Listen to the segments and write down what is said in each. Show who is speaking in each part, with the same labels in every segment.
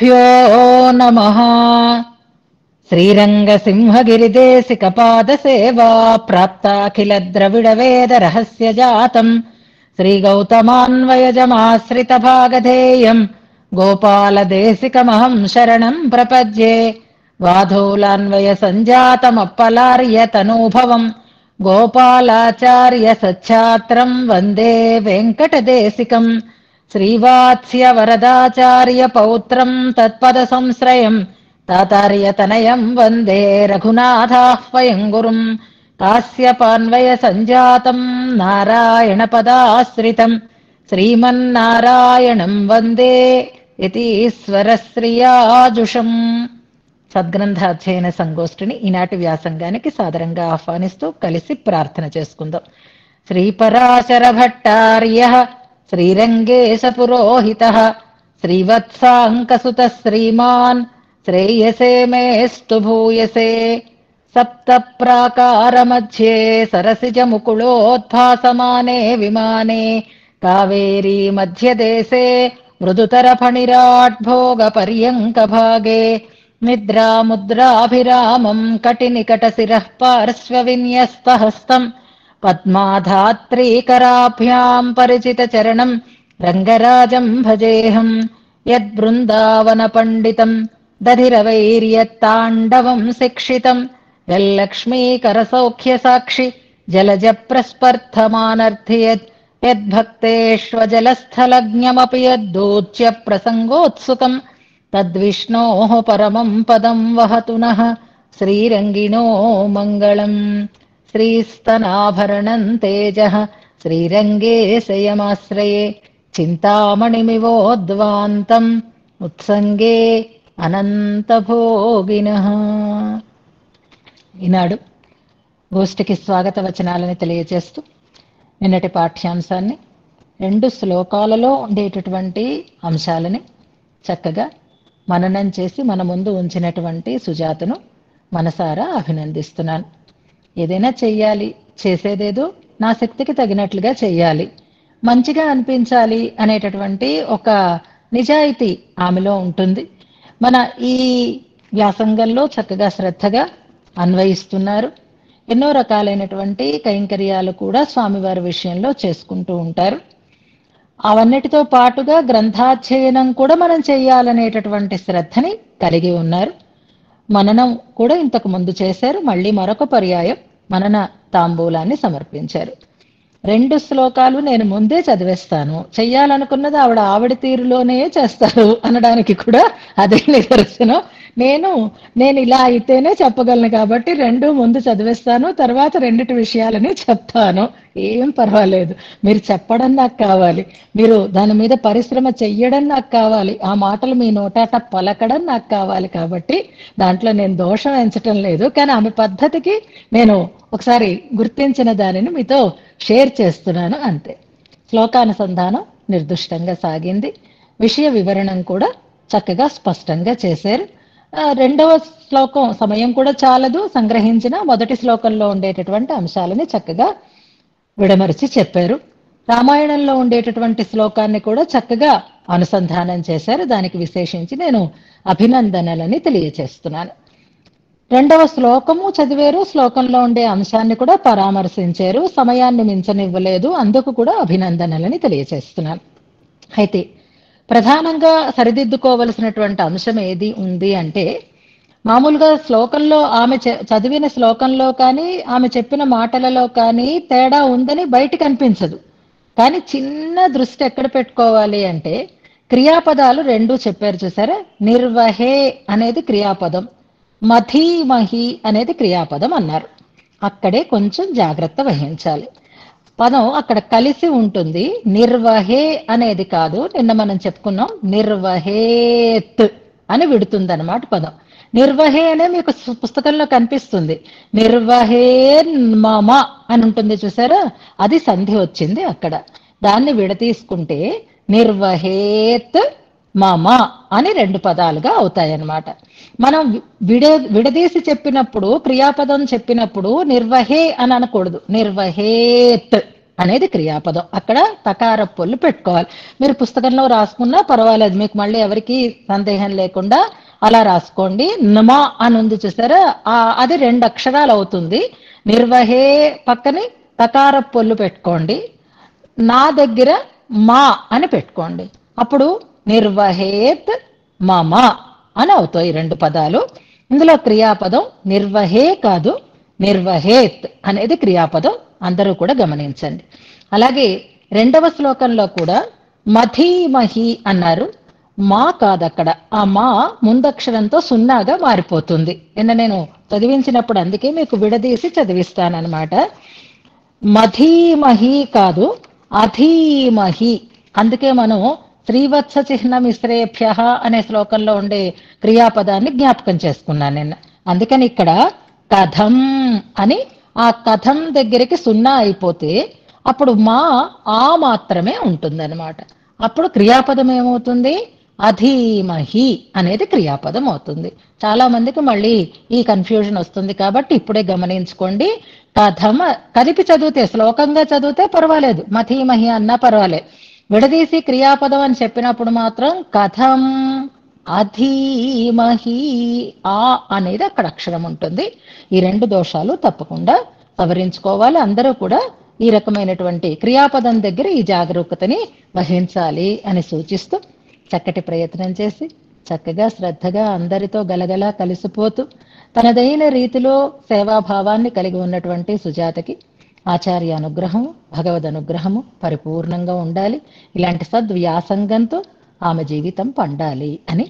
Speaker 1: श्रीगुरुभ्यो नमः। श्रीरङ्गसिंहगिरिदेशिकपादसेवा प्राप्ताखिलद्रविडवेदरहस्यजातम् श्रीगौतमान्वयजमाश्रितभागधेयम् गोपालदेशिकमहम् शरणम् प्रपद्ये। वाधूलान्वयसञ्जातमप्पलार्यतनूभवम् गोपालाचार्यसच्छात्रम् वन्दे वेङ्कटदेशिकम्। श्रीवात्स्यवरदाचार्यपौत्रम् तत्पदसंश्रयम् तातार्यतनयम् वन्दे रघुनाथाह्वयम् गुरुम्। कास्यपान्वयसञ्जातम् नारायणपदाश्रितम् శ్రీమన్నారాయణం వందే యతీశ్వరశ్రియాజుషం. సద్గ్రంథాధ్యయన సంగోష్ఠిని ఈనాటి వ్యాసంగానికి సాదరంగా ఆహ్వానిస్తూ కలిసి ప్రార్థన చేసుకుందాం. శ్రీపరాశర భట్టార్య శ్రీరంగేశ పురోహిత శ్రీవత్సాంకసుత శ్రీమాన్ శ్రేయసే మేస్తు భూయసే. సప్త ప్రాకార మధ్యే సరసిజ ముకుళోద్భాసమానే విమానే కావేరీ మధ్యదేశే మృదుతర ఫణిరాట్భోగ పర్యంక భాగే నిద్రాముద్రాభిరామం కటినికట శిరః పార్శ్వ విన్యస్తహస్తం పద్మాధాత్రీకరాభ్యాం పరిచిత చరణం రంగరాజం భజేహం. యద్బృందావన పండితం దధిరవైర్యత్తాండవం శిక్షితం యల్లక్ష్మీకర సౌఖ్య సాక్షి జలజ ప్రస్పర్థమానర్థియత్ యద్భక్తేష్వజలస్థలజ్ఞమపి యద్దూచ్య ప్రసంగోత్సుకం తద్విష్ణోః పరమం పదం వహతు నః శ్రీరంగిణో మంగళం. శ్రీస్తనాభరణం తేజః శ్రీరంగే శయమాశ్రయే చింతామణిమివోద్వాంతం ఉత్సంగే అనంతభోగినః. ఈనాడు గోష్ఠికి స్వాగత వచనాలని తెలియజేస్తూ నిన్నటి పాఠ్యాంశాన్ని 2 శ్లోకాలలో ఉండేటటువంటి అంశాలని చక్కగా మననం చేసి మన ముందు ఉంచినటువంటి సుజాతను మనసారా అభినందిస్తున్నాను. ఏదైనా చెయ్యాలి, చేసేదేదో నా శక్తికి తగినట్లుగా చెయ్యాలి, మంచిగా అనిపించాలి అనేటటువంటి ఒక నిజాయితీ ఆమెలో ఉంటుంది. మన ఈ వ్యాసంగంలో చక్కగా శ్రద్ధగా అన్వయిస్తున్నారు. ఎన్నో రకాలైనటువంటి కైంకర్యాలు కూడా స్వామివారి విషయంలో చేసుకుంటూ ఉంటారు. అవన్నిటితో పాటుగా గ్రంథాధ్యయనం కూడా మనం చేయాలనేటటువంటి శ్రద్ధని కలిగి ఉన్నారు. మననం కూడా ఇంతకు ముందు చేశారు. మళ్ళీ మరొక పర్యాయం మనన తాంబూలాన్ని సమర్పించారు. 2 శ్లోకాలు నేను ముందే చదివేస్తాను, చెయ్యాలనుకున్నది ఆవిడ తీరులోనే చేస్తారు అనడానికి కూడా అదే నిదర్శనం. నేను ఇలా అయితేనే చెప్పగలను కాబట్టి 2 ముందు చదివేస్తాను, తర్వాత 2 విషయాలని చెప్తాను. ఏం పర్వాలేదు, మీరు చెప్పడం నాకు కావాలి, మీరు దాని మీద పరిశ్రమ చెయ్యడం నాకు కావాలి, ఆ మాటలు మీ నోటాట పలకడం నాకు కావాలి. కాబట్టి దాంట్లో నేను దోషం ఎంచటం లేదు, కానీ ఆమె పద్ధతికి నేను ఒకసారి గుర్తించిన దానిని మీతో షేర్ చేస్తున్నాను అంతే. శ్లోకానుసంధానం నిర్దుష్టంగా సాగింది. విషయ వివరణం కూడా చక్కగా స్పష్టంగా చేశారు. 2వ శ్లోకం సమయం కూడా చాలదు, సంగ్రహించిన మొదటి శ్లోకంలో ఉండేటటువంటి అంశాలని చక్కగా విడమరిచి చెప్పారు. రామాయణంలో ఉండేటటువంటి శ్లోకాన్ని కూడా చక్కగా అనుసంధానం చేశారు. దానికి విశేషించి నేను అభినందనలని తెలియచేస్తున్నాను. 2వ శ్లోకము చదివారు, శ్లోకంలో ఉండే అంశాన్ని కూడా పరామర్శించారు. సమయాన్ని మించనివ్వలేదు, అందుకు కూడా అభినందనలని తెలియచేస్తున్నాను. అయితే ప్రధానంగా సరిదిద్దుకోవలసినటువంటి అంశం ఏది ఉంది అంటే, మామూలుగా శ్లోకంలో ఆమె చదివిన శ్లోకంలో కానీ ఆమె చెప్పిన మాటలలో కానీ తేడా ఉందని బయటికి అనిపించదు. కానీ చిన్న దృష్టి ఎక్కడ పెట్టుకోవాలి అంటే, క్రియాపదాలు 2 చెప్పారు చూసారా. నిర్వహే అనేది క్రియాపదం, మధీమహి అనేది క్రియాపదం అన్నారు. అక్కడే కొంచెం జాగ్రత్త వహించాలి. పదం అక్కడ కలిసి ఉంటుంది. నిర్వహే అనేది కాదు, నిన్న మనం చెప్పుకున్నాం నిర్వహేత్ అని విడుతుందన్నమాట పదం. నిర్వహే అనే మీకు పుస్తకంలో కనిపిస్తుంది. నిర్వహే మమ అని ఉంటుంది చూసారా, అది సంధి వచ్చింది అక్కడ. దాన్ని విడతీసుకుంటే నిర్వహేత్ మమ అని 2 పదాలుగా అవుతాయన్నమాట. మనం విడదీసి చెప్పినప్పుడు, క్రియాపదం చెప్పినప్పుడు నిర్వహే అని అనకూడదు, నిర్వహేత్ అనేది క్రియాపదం. అక్కడ తకార పొల్లు పెట్టుకోవాలి. మీరు పుస్తకంలో రాసుకున్నా పర్వాలేదు, మీకు మళ్ళీ ఎవరికి సందేహం లేకుండా అలా రాసుకోండి. నమా అని ఉంది చూసారా, అది 2 అక్షరాలు అవుతుంది. నిర్వహే పక్కని తకార పొల్లు పెట్టుకోండి. నా దగ్గర మా అని పెట్టుకోండి. అప్పుడు నిర్వహేత్ మమ అని అవుతాయి 2 పదాలు. ఇందులో క్రియాపదం నిర్వహే కాదు, నిర్వహేత్ అనేది క్రియాపదం. అందరూ కూడా గమనించండి. అలాగే 2వ శ్లోకంలో కూడా మధీమహి అన్నారు. మా కాదు అక్కడ, ఆ మా ముందక్షరంతో సున్నాగా మారిపోతుంది. నిన్న నేను చదివించినప్పుడు అందుకే మీకు విడదీసి చదివిస్తానన్నమాట. మధీమహి కాదు, అధీమహి. అందుకే మనం శ్రీవత్స చిహ్నమిశ్రేభ్య అనే శ్లోకంలో ఉండే క్రియాపదాన్ని జ్ఞాపకం చేసుకున్నాను నిన్న. అందుకని ఇక్కడ కథం అని ఆ కథం దగ్గరికి సున్నా అయిపోతే అప్పుడు మా ఆ మాత్రమే ఉంటుందన్నమాట. అప్పుడు క్రియాపదం ఏమవుతుంది? అధీమహి అనేది క్రియాపదం అవుతుంది. చాలా మందికి మళ్ళీ ఈ కన్ఫ్యూజన్ వస్తుంది కాబట్టి ఇప్పుడే గమనించుకోండి. కథం కలిపి చదివితే, శ్లోకంగా చదివితే పర్వాలేదు, మధీమహి అన్నా పర్వాలేదు. విడదీసి క్రియాపదం అని చెప్పినప్పుడు మాత్రం కథం అధీమహి ఆ అనేది అక్కడ అక్షరం ఉంటుంది. ఈ 2 దోషాలు తప్పకుండా సవరించుకోవాలి. అందరూ కూడా ఈ రకమైనటువంటి క్రియాపదం దగ్గర ఈ జాగరూకతని వహించాలి అని సూచిస్తూ చక్కటి ప్రయత్నం చేసి చక్కగా శ్రద్ధగా అందరితో గలగలా కలిసిపోతూ తనదైన రీతిలో సేవాభావాన్ని కలిగి ఉన్నటువంటి సుజాతకి ఆచార్య అనుగ్రహము, భగవద్ అనుగ్రహము పరిపూర్ణంగా ఉండాలి. ఇలాంటి సద్వ్యాసంగంతో ఆమె జీవితం పండాలి అని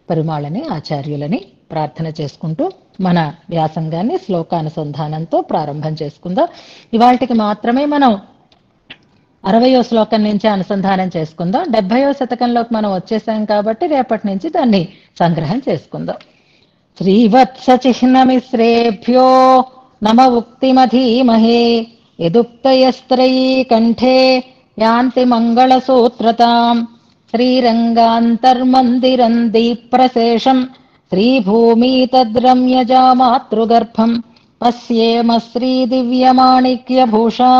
Speaker 1: పెరుమాళని ఆచార్యులని ప్రార్థన చేసుకుంటూ మన వ్యాసంగాన్ని శ్లోకానుసంధానంతో ప్రారంభం చేసుకుందాం. ఇవాళకి మాత్రమే మనం 60వ శ్లోకం నుంచి అనుసంధానం చేసుకుందాం. 70వ శతకంలోకి మనం వచ్చేసాం కాబట్టి రేపటి నుంచి దాన్ని సంగ్రహం చేసుకుందాం. శ్రీవత్స చిహ్నమిశ్రేభ్యో నమ ఉక్తిమధీమహే యదుక్తయస్త్రయీ కంఠే యాంతి మంగళసూత్రతాం శ్రీరంగాంతర్మందిరం దీప్రశేషం శ్రీభూమితద్రమ్యజామాతృగర్భం పశ్యేమ శ్రీదివ్యమాణిక్యభూషా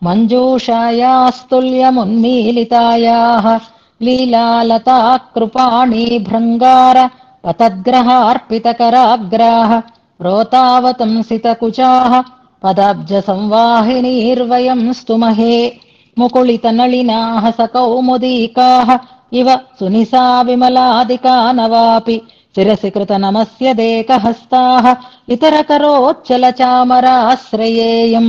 Speaker 1: మంజూషాయాస్తుల్యమున్మీలితాయాః లీలాలతా కృపాణీ భృంగార పతద్గ్రహార్పితకరాగ్రాః ప్రోతావతంసితకుచాః పదాబ్జ సంవాహినీర్వయం స్తుమహే ముకుళితనళినాః సకౌముదీకాః ఇవ సునిసా విమలాదికా నవాపి శిరసి కృత నమస్య దేకహస్తాః ఇతరకరోచ్చలచామరాశ్రయేయం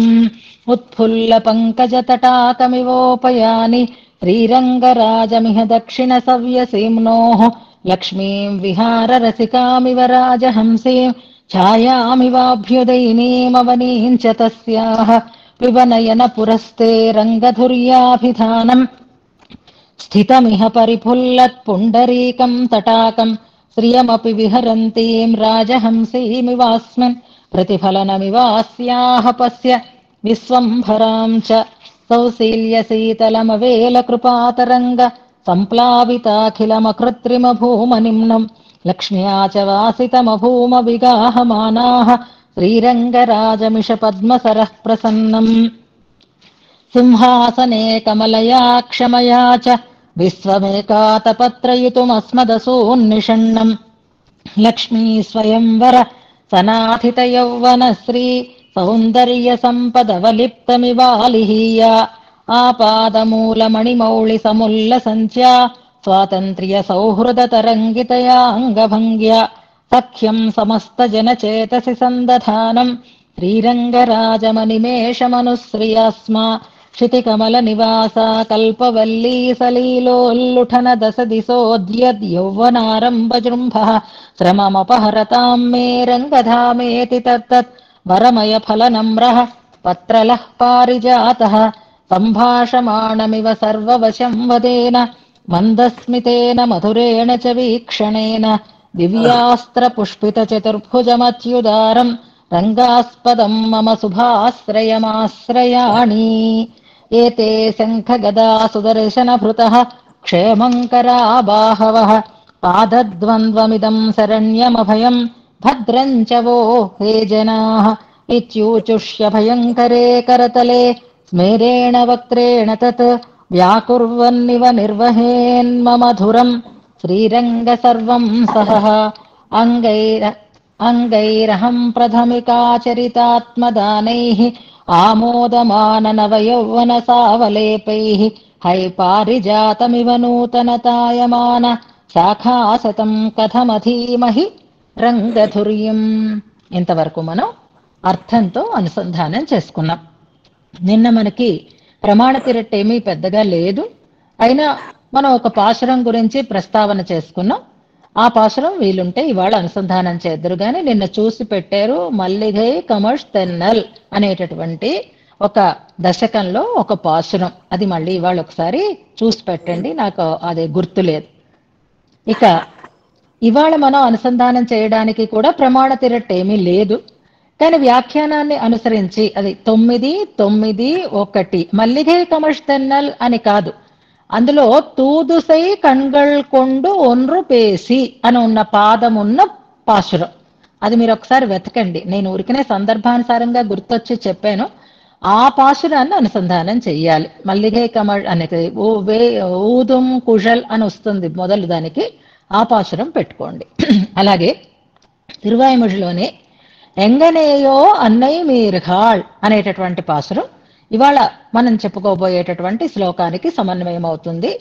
Speaker 1: ఉత్ఫుల్ల పంకజ తటాకమివోపయాని శ్రీరంగరాజమిహ దక్షిణ సవ్యసీమ్నోః లక్ష్మీం విహార రసికామివ రాజహంసీం ఛాయామివాభ్యుదయినీమవనీం చ తస్యాః పిబనయన పురస్తే రంగధుర్యాభిధానం స్థితమిహ పరిఫుల్లత్ పుండరీకం తటాకం శ్రియమపి విహరంతీం రాజహంసీమివాస్మిన్ ప్రతిఫలనమివాస్యాః పశ్య విశ్వంభరాం చ సౌశీల్యశీతలమవేల కృపాతరంగ సంప్లావితాఖిలమకృత్రిమ భూమనిమ్నం లక్ష్మ్యా చ వాసితమభూమ విగాహమానాః శ్రీరంగరాజమిష పద్మసరః ప్రసన్నం సింహాసనే కమలయా క్షమయా చ విశ్వమేకాతపత్రయుతుమస్మదసూన్నిషణ్ణం లక్ష్మీ స్వయంవర సనాథిత యౌవన శ్రీ సౌందర్య సంపదవలిప్తమివాలిహీయ ఆపాదమూలమణిమౌళి సముల్ల సంధ్యా స్వాతంత్ర్య సౌహృద తరంగితయా అంగభంగ్య సఖ్యం సమస్త జనచేతసి సందధానం శ్రీరంగరాజమనిమేషమనుశ్రియాస్మా క్షితికమల నివాస కల్పవల్లీ సలీలోల్లుఠన దశ దిశోద్యద్యౌవనారంభజృంభ శ్రమమపహరతాం మే రంగధామేతి తత్తత్ వరమయ ఫలనమ్రః పత్రలః పారిజాతః సంభాషమాణమివ సర్వవశం వదేన మందస్మితేన మధురేణ చ వీక్షణేన దివ్యాస్త్ర పుష్పిత చతుర్భుజమత్యుదారం రంగాస్పదం మమ శుభాశ్రయమాశ్రయాణి ఏతే శంఖగదా సుదర్శన భృతః క్షేమంకరాబాహవః పాదద్వంద్వమిదం శరణ్యమభయం భద్రం చ వో హే జనాః ఇత్యూచుష్య భయంకరే కరతలే స్మేరేణ వక్త్రేణ తత్ వ్యాకుర్వన్నివ నిర్వహేన్మధురం శ్రీరంగ సర్వం సహ అంగైరహం ప్రథమికాచరితాత్మదానైః ఆమోదమాననవయౌవన సావలేపైః హైపారిజాతమివ నూతనతాయమాన శాఖాశతం కథమధీమహి రంగధుర్యం. ఇంతవరకు మనం అర్థంతో అనుసంధానం చేసుకున్నాం. నిన్న మనకి ప్రమాణ తిరట్టు ఏమీ పెద్దగా లేదు, అయినా మనం ఒక పాశురం గురించి ప్రస్తావన చేసుకున్నాం. ఆ పాశురం వీలుంటే ఇవాళ అనుసంధానం చేద్దరు గాని నిన్న చూసి పెట్టారు. మల్లిగై కమర్ష్ తెన్నల్ అనేటటువంటి ఒక దశకంలో ఒక పాశురం, అది మళ్ళీ ఇవాళ ఒకసారి చూసి పెట్టండి, నాకు అది గుర్తులేదు. ఇక ఇవాళ మనం అనుసంధానం చేయడానికి కూడా ప్రమాణ తిరట్టు ఏమీ లేదు, కానీ వ్యాఖ్యానాన్ని అనుసరించి అది 9-9-1 మల్లిగై కమర్ష్ తెన్నల్ అని కాదు, అందులో తూదుసై కణ్గళ్ కొండు ఒన్రు పేసి అని ఉన్న పాదం ఉన్న పాశురం. అది మీరు ఒకసారి వెతకండి, నేను ఊరికనే సందర్భానుసారంగా గుర్తొచ్చి చెప్పాను. ఆ పాశురాన్ని అనుసంధానం చెయ్యాలి. మల్లిగై కమల్ అనేది ఊదుం కుషల్ అని వస్తుంది మొదలు, దానికి ఆ పాశురం పెట్టుకోండి. అలాగే తిరువాయిముడిలోనే ఎంగనేయో అన్నయ్య మీర్హాళ్ అనేటటువంటి పాశురం ఇవాళ మనం చెప్పుకోబోయేటటువంటి శ్లోకానికి సమన్వయం అవుతుంది.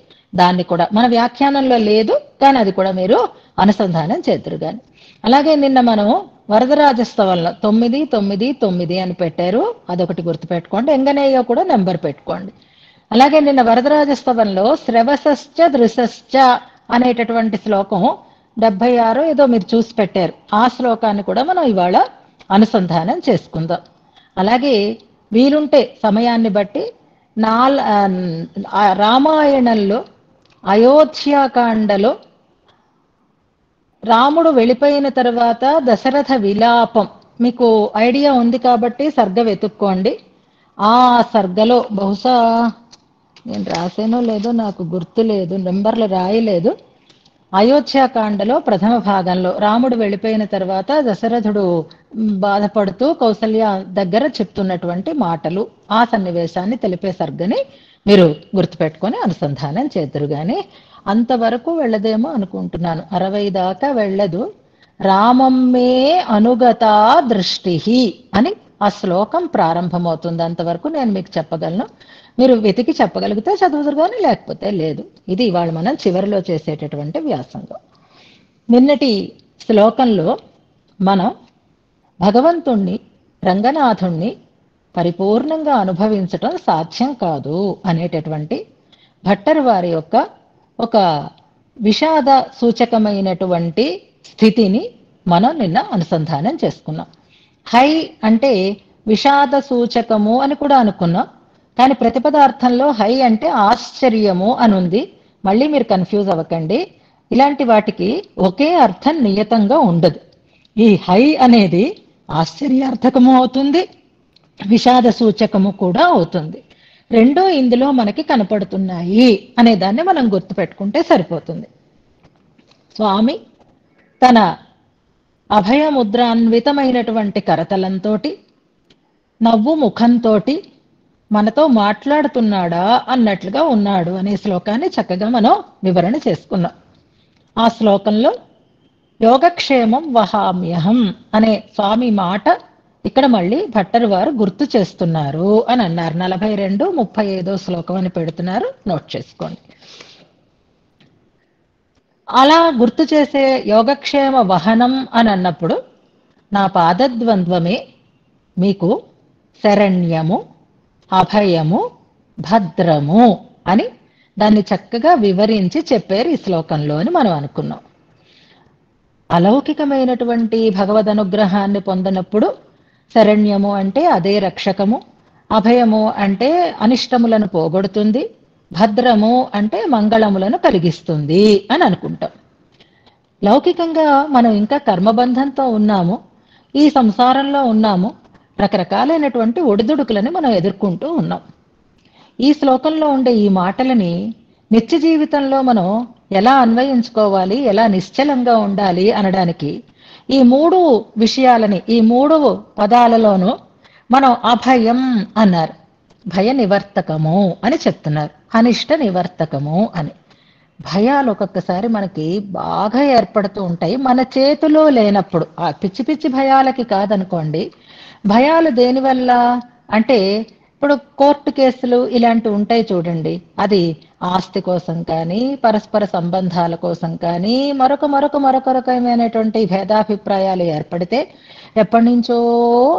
Speaker 1: దాన్ని కూడా మన వ్యాఖ్యానంలో లేదు, కానీ అది కూడా మీరు అనుసంధానం చేద్దరు గాని. అలాగే నిన్న మనం వరదరాజస్తవంలో 9-9-9 అని పెట్టారు, అదొకటి గుర్తుపెట్టుకోండి. ఎంగనేయో కూడా నెంబర్ పెట్టుకోండి. అలాగే నిన్న వరదరాజస్తవంలో శ్రవసశ్చ దృశశ్చ అనేటటువంటి శ్లోకం 76 ఏదో మీరు చూసి పెట్టారు, ఆ శ్లోకాన్ని కూడా మనం ఇవాళ అనుసంధానం చేసుకుందాం. అలాగే వీలుంటే సమయాన్ని బట్టి రామాయణంలో అయోధ్యాకాండలో రాముడు వెళ్ళిపోయిన తర్వాత దశరథ విలాపం మీకు ఐడియా ఉంది కాబట్టి సర్గ వెతుక్కోండి. ఆ సర్గలో బహుశా నేను రాసానో లేదో నాకు గుర్తు లేదు, నెంబర్లు రాయలేదు. అయోధ్యాకాండలో ప్రథమ భాగంలో రాముడు వెళ్ళిపోయిన తర్వాత దశరథుడు బాధపడుతూ కౌసల్య దగ్గర చెప్తున్నటువంటి మాటలు, ఆ సన్నివేశాన్ని తెలిపే సర్గని మీరు గుర్తుపెట్టుకొని అనుసంధానం చేద్దరు గాని అంతవరకు వెళ్ళదేమో అనుకుంటున్నాను. 60 దాకా వెళ్ళదు. రామమ్మే అనుగతా దృష్టి అని ఆ శ్లోకం ప్రారంభమవుతుంది. అంతవరకు నేను మీకు చెప్పగలను, మీరు వెతికి చెప్పగలిగితే చదువుదురు కానీ లేకపోతే లేదు. ఇది ఇవాళ మనం చివరిలో చేసేటటువంటి వ్యాసంగం. నిన్నటి శ్లోకంలో మనం భగవంతుణ్ణి రంగనాథుణ్ణి పరిపూర్ణంగా అనుభవించటం సాధ్యం కాదు అనేటటువంటి భట్టరు వారి యొక్క ఒక విషాద సూచకమైనటువంటి స్థితిని మనం నిన్న అనుసంధానం చేసుకున్నాం. హై అంటే విషాద సూచకము అని కూడా అనుకున్నాం, కానీ ప్రతిపదార్థంలో హై అంటే ఆశ్చర్యము అని ఉంది. మళ్ళీ మీరు కన్ఫ్యూజ్ అవ్వకండి, ఇలాంటి వాటికి ఒకే అర్థం నియతంగా ఉండదు. ఈ హై అనేది ఆశ్చర్యార్థకము అవుతుంది, విషాద సూచకము కూడా అవుతుంది. రెండో ఇందులో మనకి కనపడుతున్నాయి అనే దాన్ని మనం గుర్తుపెట్టుకుంటే సరిపోతుంది. స్వామి తన అభయముద్రాన్వితమైనటువంటి కరతలంతో నవ్వు ముఖంతో మనతో మాట్లాడుతున్నాడా అన్నట్లుగా ఉన్నాడు అనే శ్లోకాన్ని చక్కగా మనం వివరణ చేసుకున్నాం. ఆ శ్లోకంలో యోగక్షేమం వహామ్యహం అనే స్వామి మాట ఇక్కడ మళ్ళీ భట్టరు వారు గుర్తు చేస్తున్నారు అని అన్నారు. 42-35 శ్లోకం అని పెడుతున్నారు, నోట్ చేసుకోండి. అలా గుర్తు చేసే యోగక్షేమ వహనం అని అన్నప్పుడు నా పాదద్వంద్వమే మీకు శరణ్యము, అభయము, భద్రము అని దాన్ని చక్కగా వివరించి చెప్పారు ఈ శ్లోకంలో అని మనం అనుకున్నాం. అలౌకికమైనటువంటి భగవద్ అనుగ్రహాన్ని పొందినప్పుడు శరణ్యము అంటే అదే రక్షకము, అభయము అంటే అనిష్టములను పోగొడుతుంది, భద్రము అంటే మంగళములను కలిగిస్తుంది అని అనుకుంటాం. లౌకికంగా మనం ఇంకా కర్మబంధంతో ఉన్నాము, ఈ సంసారంలో ఉన్నాము, రకరకాలైనటువంటి ఒడిదుడుకులని మనం ఎదుర్కొంటూ ఉన్నాం. ఈ శ్లోకంలో ఉండే ఈ మాటలని నిత్య జీవితంలో మనం ఎలా అన్వయించుకోవాలి, ఎలా నిశ్చలంగా ఉండాలి అనడానికి ఈ 3 విషయాలని, ఈ 3 పదాలలోనూ మనం అభయం అన్నారు. భయ నివర్తకము అని చెప్తున్నారు, అనిష్ట నివర్తకము అని. భయాలు ఒక్కొక్కసారి మనకి బాగా ఏర్పడుతూ ఉంటాయి మన చేతిలో లేనప్పుడు. ఆ పిచ్చి పిచ్చి భయాలకి కాదనుకోండి. భయాలు దేనివల్ల అంటే, ఇప్పుడు కోర్టు కేసులు ఇలాంటివి ఉంటాయి చూడండి. అది ఆస్తి కోసం కానీ, పరస్పర సంబంధాల కోసం కానీ, మరొక రకమైనటువంటి భేదాభిప్రాయాలు ఏర్పడితే ఎప్పటి నుంచో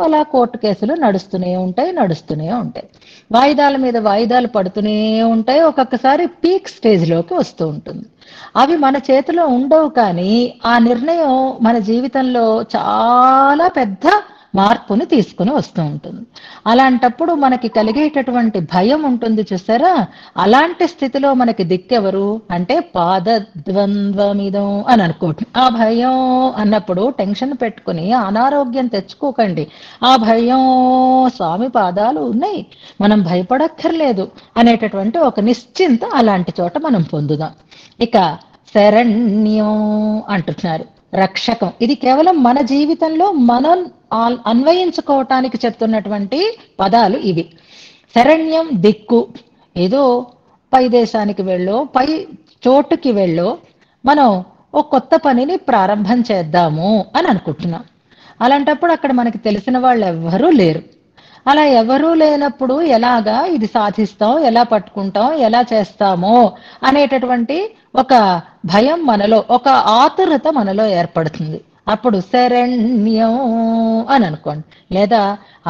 Speaker 1: అలా కోర్టు కేసులు నడుస్తూనే ఉంటాయి. వాయిదాల మీద వాయిదాలు పడుతూనే ఉంటాయి. ఒక్కొక్కసారి పీక్ స్టేజ్లోకి వస్తూ ఉంటుంది. అవి మన చేతిలో ఉండవు, కానీ ఆ నిర్ణయం మన జీవితంలో చాలా పెద్ద మార్పుని తీసుకుని వస్తూ ఉంటుంది. అలాంటప్పుడు మనకి కలిగేటటువంటి భయం ఉంటుంది చూసారా, అలాంటి స్థితిలో మనకి దిక్కెవరు అంటే పాదద్వంద్వమిదం అని అనుకోండి. ఆ భయం అన్నప్పుడు టెన్షన్ పెట్టుకుని అనారోగ్యం తెచ్చుకోకండి. ఆ భయం స్వామి పాదాలు ఉన్నాయి, మనం భయపడక్కర్లేదు అనేటటువంటి ఒక నిశ్చింత అలాంటి చోట మనం పొందుదాం. ఇక శరణ్యం అంటున్నారు, రక్షకం. ఇది కేవలం మన జీవితంలో మనం అన్వయించుకోవటానికి చెప్తున్నటువంటి పదాలు ఇవి. శరణ్యం దిక్కు. ఏదో పై దేశానికి వెళ్ళో పై చోటుకి వెళ్ళో మనం ఓ కొత్త పనిని ప్రారంభం చేద్దాము అని అనుకుంటున్నాం. అలాంటప్పుడు అక్కడ మనకి తెలిసిన వాళ్ళు ఎవ్వరూ లేరు. అలా ఎవరూ లేనప్పుడు ఎలాగా ఇది సాధిస్తాం, ఎలా పట్టుకుంటాం, ఎలా చేస్తామో అనేటటువంటి ఒక భయం మనలో, ఒక ఆతురత మనలో ఏర్పడుతుంది. అప్పుడు శరణ్యం అని అనుకోండి. లేదా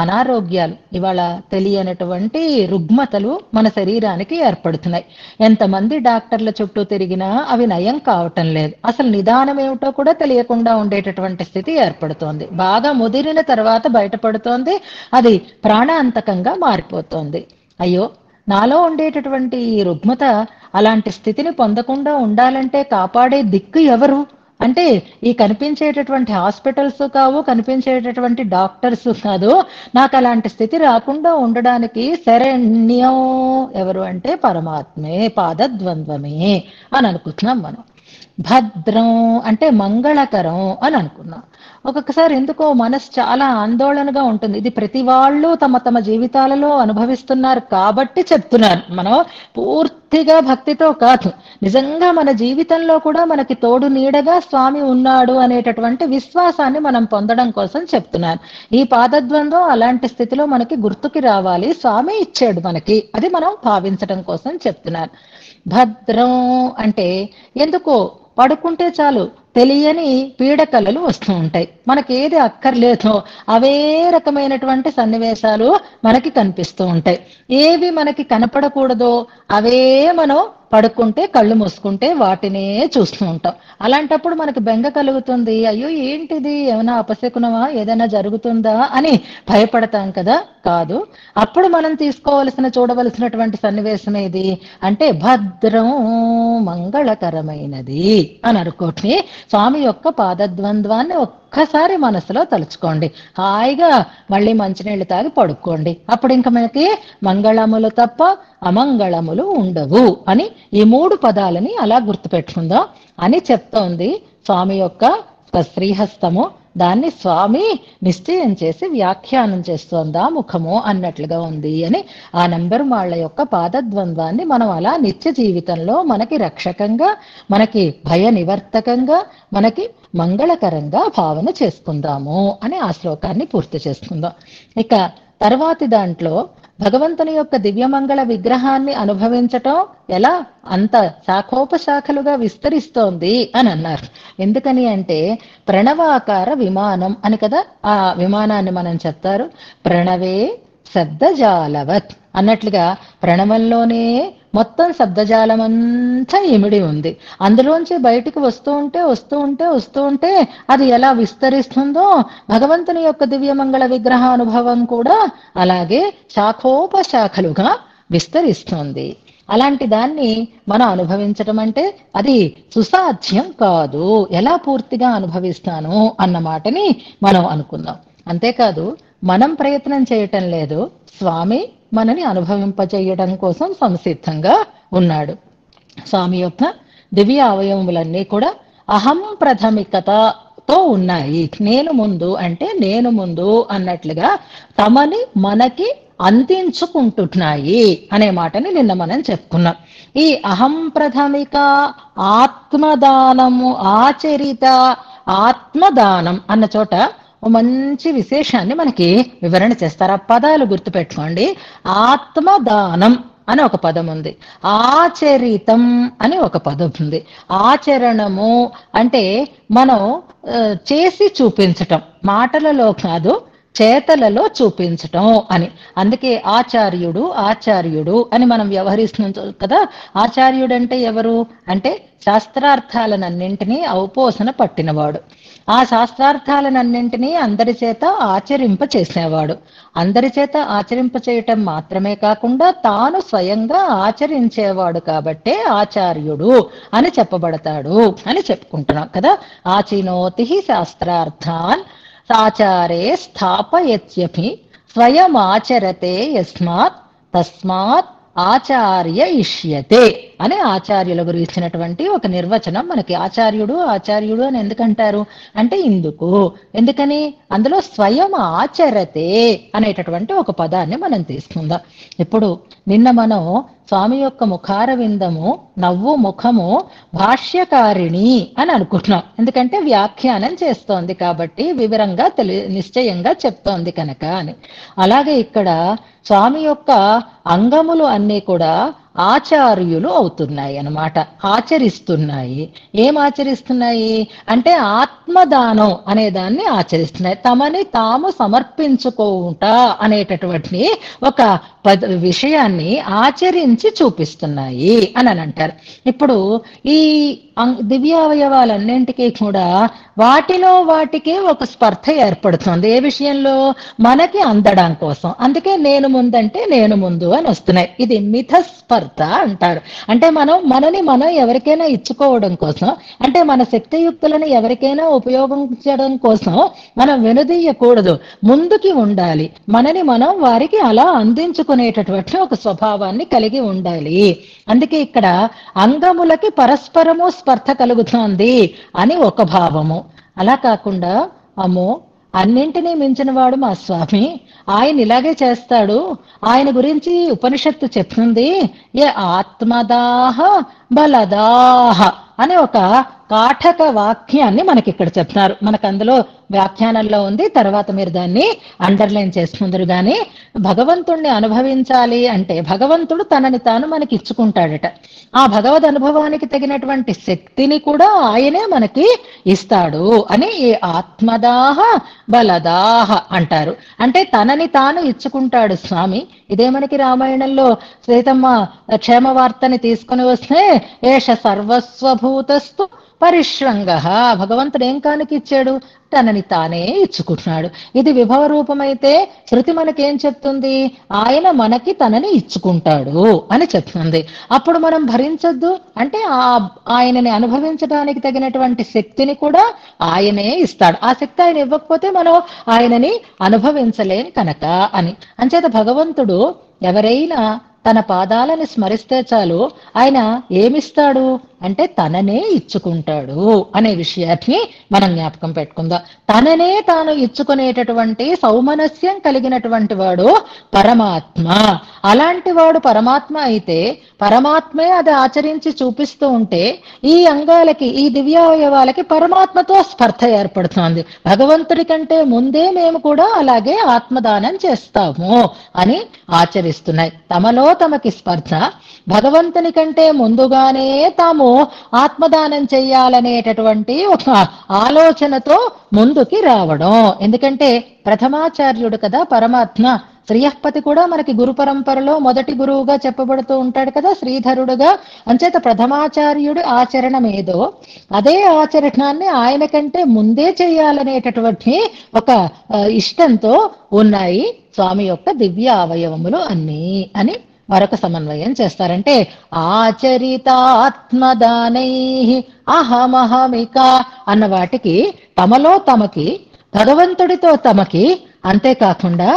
Speaker 1: అనారోగ్యాలు, ఇవాళ తెలియనటువంటి రుగ్మతలు మన శరీరానికి ఏర్పడుతున్నాయి. ఎంతమంది డాక్టర్ల చుట్టూ తిరిగినా అవి నయం కావటం లేదు. అసలు నిదానం ఏమిటో కూడా తెలియకుండా ఉండేటటువంటి స్థితి ఏర్పడుతోంది. బాగా ముదిరిన తర్వాత బయటపడుతోంది, అది ప్రాణాంతకంగా మారిపోతోంది. అయ్యో, నాలో ఉండేటటువంటి ఈ రుగ్మత అలాంటి స్థితిని పొందకుండా ఉండాలంటే కాపాడే దిక్కు ఎవరు అంటే, ఈ కనిపించేటటువంటి హాస్పిటల్స్ కావు, కనిపించేటటువంటి డాక్టర్స్ కాదు. నాకు అలాంటి స్థితి రాకుండా ఉండడానికి శరణ్యం ఎవరు అంటే పరమాత్మే, పాదద్వంద్వమే అని అనుకుంటున్నాం మనం. భద్రం అంటే మంగళకరం అని అనుకున్నాం. ఒక్కొక్కసారి ఎందుకో మనసు చాలా ఆందోళనగా ఉంటుంది. ఇది ప్రతి వాళ్ళు తమ తమ జీవితాలలో అనుభవిస్తున్నారు కాబట్టి చెప్తున్నారు. మనం పూర్తిగా భక్తితో కాదు, నిజంగా మన జీవితంలో కూడా మనకి తోడు నీడగా స్వామి ఉన్నాడు అనేటటువంటి విశ్వాసాన్ని మనం పొందడం కోసం చెప్తున్నాను. ఈ పాదద్వంద్వం అలాంటి స్థితిలో మనకి గుర్తుకి రావాలి, స్వామి ఇచ్చాడు మనకి, అది మనం భావించడం కోసం చెప్తున్నాను. భద్రం అంటే ఎందుకో పడుకుంటే చాలు తెలియని పీడకలలు వస్తూ ఉంటాయి. మనకి ఏది అక్కర్లేదో అవే రకమైనటువంటి సన్నివేశాలు మనకి కనిపిస్తూ ఉంటాయి. ఏవి మనకి కనపడకూడదో అవే మనం పడుకుంటే కళ్ళు మూసుకుంటే వాటినే చూస్తూ ఉంటాం. అలాంటప్పుడు మనకి బెంగ కలుగుతుంది. అయ్యో ఏంటిది, ఏమైనా అపశకునమా, ఏదైనా జరుగుతుందా అని భయపడతాం కదా. కాదు, అప్పుడు మనం తీసుకోవలసిన చూడవలసినటువంటి సన్నివేశం ఏది అంటే భద్రం మంగళకరమైనది అని అనుకోటి స్వామి యొక్క పాదద్వంద్వాన్ని ఒక్కసారి మనసులో తలుచుకోండి. హాయిగా మళ్ళీ మంచినీళ్ళు తాగి పడుకోండి. అప్పుడు ఇంకా మనకి మంగళములు తప్ప అమంగళములు ఉండవు అని ఈ మూడు పదాలని అలా గుర్తుపెట్టుకుందాం అని చెప్తోంది స్వామి యొక్క శ్రీహస్తము. దాన్ని స్వామి నిశ్చయం చేసి వ్యాఖ్యానం చేస్తోందా ముఖము అన్నట్లుగా ఉంది అని ఆ నంబర్ వాళ్ళ యొక్క పాదద్వంద్వాన్ని మనం అలా నిత్య జీవితంలో మనకి రక్షకంగా, మనకి భయ నివర్తకంగా, మనకి మంగళకరంగా భావన చేసుకుందాము అని ఆ శ్లోకాన్ని పూర్తి చేసుకుందాం. ఇక తర్వాతి దాంట్లో భగవంతుని యొక్క దివ్యమంగళ విగ్రహాన్ని అనుభవించటం ఎలా అంత శాఖోపశాఖలుగా విస్తరిస్తోంది అని అన్నారు. ఎందుకని అంటే ప్రణవాకార విమానం అని కదా ఆ విమానాన్ని మనం చెప్తారు. ప్రణవే శబ్దజాలవత్ అన్నట్లుగా ప్రణవంలోనే మొత్తం శబ్దజాలమంతా ఇమిడి ఉంది. అందులోంచి బయటికి వస్తూ ఉంటే అది ఎలా విస్తరిస్తుందో భగవంతుని యొక్క దివ్యమంగళ విగ్రహానుభవం కూడా అలాగే శాఖోపశాఖలుగా విస్తరిస్తుంది. అలాంటి దాన్ని మనం అనుభవించటం అంటే అది సుసాధ్యం కాదు. ఎలా పూర్తిగా అనుభవిస్తాను అన్న మాటని మనం అనుకుందాం. అంతేకాదు, మనం ప్రయత్నం చేయటం లేదు, స్వామి మనని అనుభవింపజేయడం కోసం సంసిద్ధంగా ఉన్నాడు. స్వామి యొక్క దివ్య అవయవములన్నీ కూడా అహం ప్రథమికతతో ఉన్నాయి. నేను ముందు అంటే నేను ముందు అన్నట్లుగా తమని మనకి అందించుకుంటున్నాయి అనే మాటని నిన్న మనం చెప్పుకున్నాం. ఈ అహం ప్రథమిక ఆత్మదానము ఆచరిత ఆత్మదానం అన్న చోట ఓ మంచి విశేషాన్ని మనకి వివరణ చేస్తారు. ఆ పదాలు గుర్తుపెట్టుకోండి. ఆత్మదానం అని ఒక పదం ఉంది, ఆచరితం అని ఒక పదం ఉంది. ఆచరణము అంటే మనం చేసి చూపించటం, మాటలలో కాదు చేతలలో చూపించటం అని. అందుకే ఆచార్యుడు ఆచార్యుడు అని మనం వ్యవహరిస్తున్నాం కదా. ఆచార్యుడు అంటే ఎవరు అంటే శాస్త్రార్థాలనన్నింటినీ ఔపోసన పట్టినవాడు, ఆ శాస్త్రార్థాలనన్నింటినీ అందరి చేత ఆచరింప చేసేవాడు. అందరి చేత ఆచరింప చేయటం మాత్రమే కాకుండా తాను స్వయంగా ఆచరించేవాడు కాబట్టే ఆచార్యుడు అని చెప్పబడతాడు అని చెప్పుకుంటున్నాం కదా. ఆచినోతి శాస్త్రార్థాన్ ఆచారే స్థాపయత్యపి స్వయమాచరతే యస్మాత్ తస్మాత్ ఆచార్య ఇష్యతే అని ఆచార్యుల గురించినటువంటి ఒక నిర్వచనం మనకి. ఆచార్యుడు ఆచార్యుడు అని ఎందుకంటారు అంటే ఇందుకు, ఎందుకని అందులో స్వయం ఆచరతే అనేటటువంటి ఒక పదాన్ని మనం తీసుకుందాం. ఇప్పుడు నిన్న మనం స్వామి యొక్క ముఖార విందము నవ్వు ముఖము భాష్యకారిణి అని అనుకుంటున్నాం, ఎందుకంటే వ్యాఖ్యానం చేస్తోంది కాబట్టి వివరంగా నిశ్చయంగా చెప్తోంది కనుక అని. అలాగే ఇక్కడ స్వామి యొక్క అంగములు అన్నీ కూడా ఆచార్యులు అవుతున్నాయి అన్నమాట, ఆచరిస్తున్నాయి. ఏం ఆచరిస్తున్నాయి అంటే ఆత్మదానం అనే దాన్ని ఆచరిస్తున్నాయి. తమని తాము సమర్పించుకోవుట అనేటటువంటి ఒక విషయాన్ని ఆచరించి చూపిస్తున్నాయి అని అంటారు. ఇప్పుడు ఈ దివ్యావయవాలన్నింటికీ కూడా వాటిలో వాటికే ఒక స్పర్ధ ఏర్పడుతుంది. ఏ విషయంలో? మనకి అందడం కోసం. అందుకే నేను ముందంటే నేను ముందు అని వస్తున్నాయి. ఇది మిథ స్పర్ధ అంటారు. అంటే మనని మనం ఎవరికైనా ఇచ్చుకోవడం కోసం, అంటే మన శక్తియుక్తులను ఎవరికైనా ఉపయోగించడం కోసం మనం వెనుదీయకూడదు, ముందుకి ఉండాలి. మనని మనం వారికి అలా అందించుకునేటటువంటి ఒక స్వభావాన్ని కలిగి ఉండాలి. అందుకే ఇక్కడ అంగములకి పరస్పరము స్పర్ధ కలుగుతోంది అని ఒక భావము. అలా కాకుండా అమ్మో అన్నింటినీ మించిన వాడు మా స్వామి, ఆయన ఇలాగే చేస్తాడు, ఆయన గురించి ఉపనిషత్తు చెప్తుంది, ఏ ఆత్మదాహ బలదాహ అనే ఒక కాఠక వాక్యాన్ని మనకి ఇక్కడ చెప్తున్నారు. మనకు అందులో వ్యాఖ్యానంలో ఉంది, తర్వాత మీరు దాన్ని అండర్లైన్ చేసుకుందరు. కానీ భగవంతుణ్ణి అనుభవించాలి అంటే భగవంతుడు తనని తాను మనకి ఇచ్చుకుంటాడట. ఆ భగవద్ అనుభవానికి తగినటువంటి శక్తిని కూడా ఆయనే మనకి ఇస్తాడు అని ఈ ఆత్మదాహ బలదాహ అంటారు. అంటే తనని తాను ఇచ్చుకుంటాడు స్వామి. ఇదే మనకి రామాయణంలో సీతమ్మ క్షేమ వార్తని తీసుకుని వస్తే ఏష సర్వస్వభూతస్తు పరిశ్రంగ, భగవంతుడు ఏం కానికిచ్చాడు? తనని తానే ఇచ్చుకుంటున్నాడు. ఇది విభవ రూపమైతే శృతి మనకేం చెప్తుంది? ఆయన మనకి తనని ఇచ్చుకుంటాడు అని చెప్తుంది. అప్పుడు మనం భరించొద్దు అంటే ఆయనని అనుభవించడానికి తగినటువంటి శక్తిని కూడా ఆయనే ఇస్తాడు. ఆ శక్తి ఆయన ఇవ్వకపోతే మనం ఆయనని అనుభవించలేం కనుక అని. అంచేత భగవంతుడు ఎవరైనా తన పాదాలని స్మరిస్తే చాలు ఆయన ఏమిస్తాడు అంటే తననే ఇచ్చుకుంటాడు అనే విషయాన్ని మనం జ్ఞాపకం పెట్టుకుందాం. తననే తాను ఇచ్చుకునేటటువంటి సౌమనస్యం కలిగినటువంటి వాడు పరమాత్మ. అలాంటి వాడు పరమాత్మ అయితే పరమాత్మే అది ఆచరించి చూపిస్తూ ఉంటే ఈ అంగాలకి, ఈ దివ్యావయవాలకి పరమాత్మతో స్పర్ధ ఏర్పడుతోంది. భగవంతుడి కంటే ముందే మేము కూడా అలాగే ఆత్మదానం చేస్తాము అని ఆచరిస్తున్నాయి. తమలో తమకి స్పర్ధ, భగవంతుని కంటే ముందుగానే తాము ఆత్మదానం చెయ్యాలనేటటువంటి ఒక ఆలోచనతో ముందుకి రావడం. ఎందుకంటే ప్రథమాచార్యుడు కదా పరమాత్మ. శ్రీయపతి కూడా మనకి గురు పరంపరలో మొదటి గురువుగా చెప్పబడుతూ ఉంటాడు కదా, శ్రీధరుడుగా. అంచేత ప్రథమాచార్యుడు ఆచరణం ఏదో అదే ఆచరణాన్ని ఆయన కంటే ముందే చేయాలనేటటువంటి ఒక ఇష్టంతో ఉన్నాయి స్వామి యొక్క దివ్య అవయవములు అన్నీ అని మరొక సమన్వయం చేస్తారంటే ఆచరితాత్మదానై అహమహమిక అన్న వాటికి తమలో తమకి, భగవంతుడితో తమకి, అంతేకాకుండా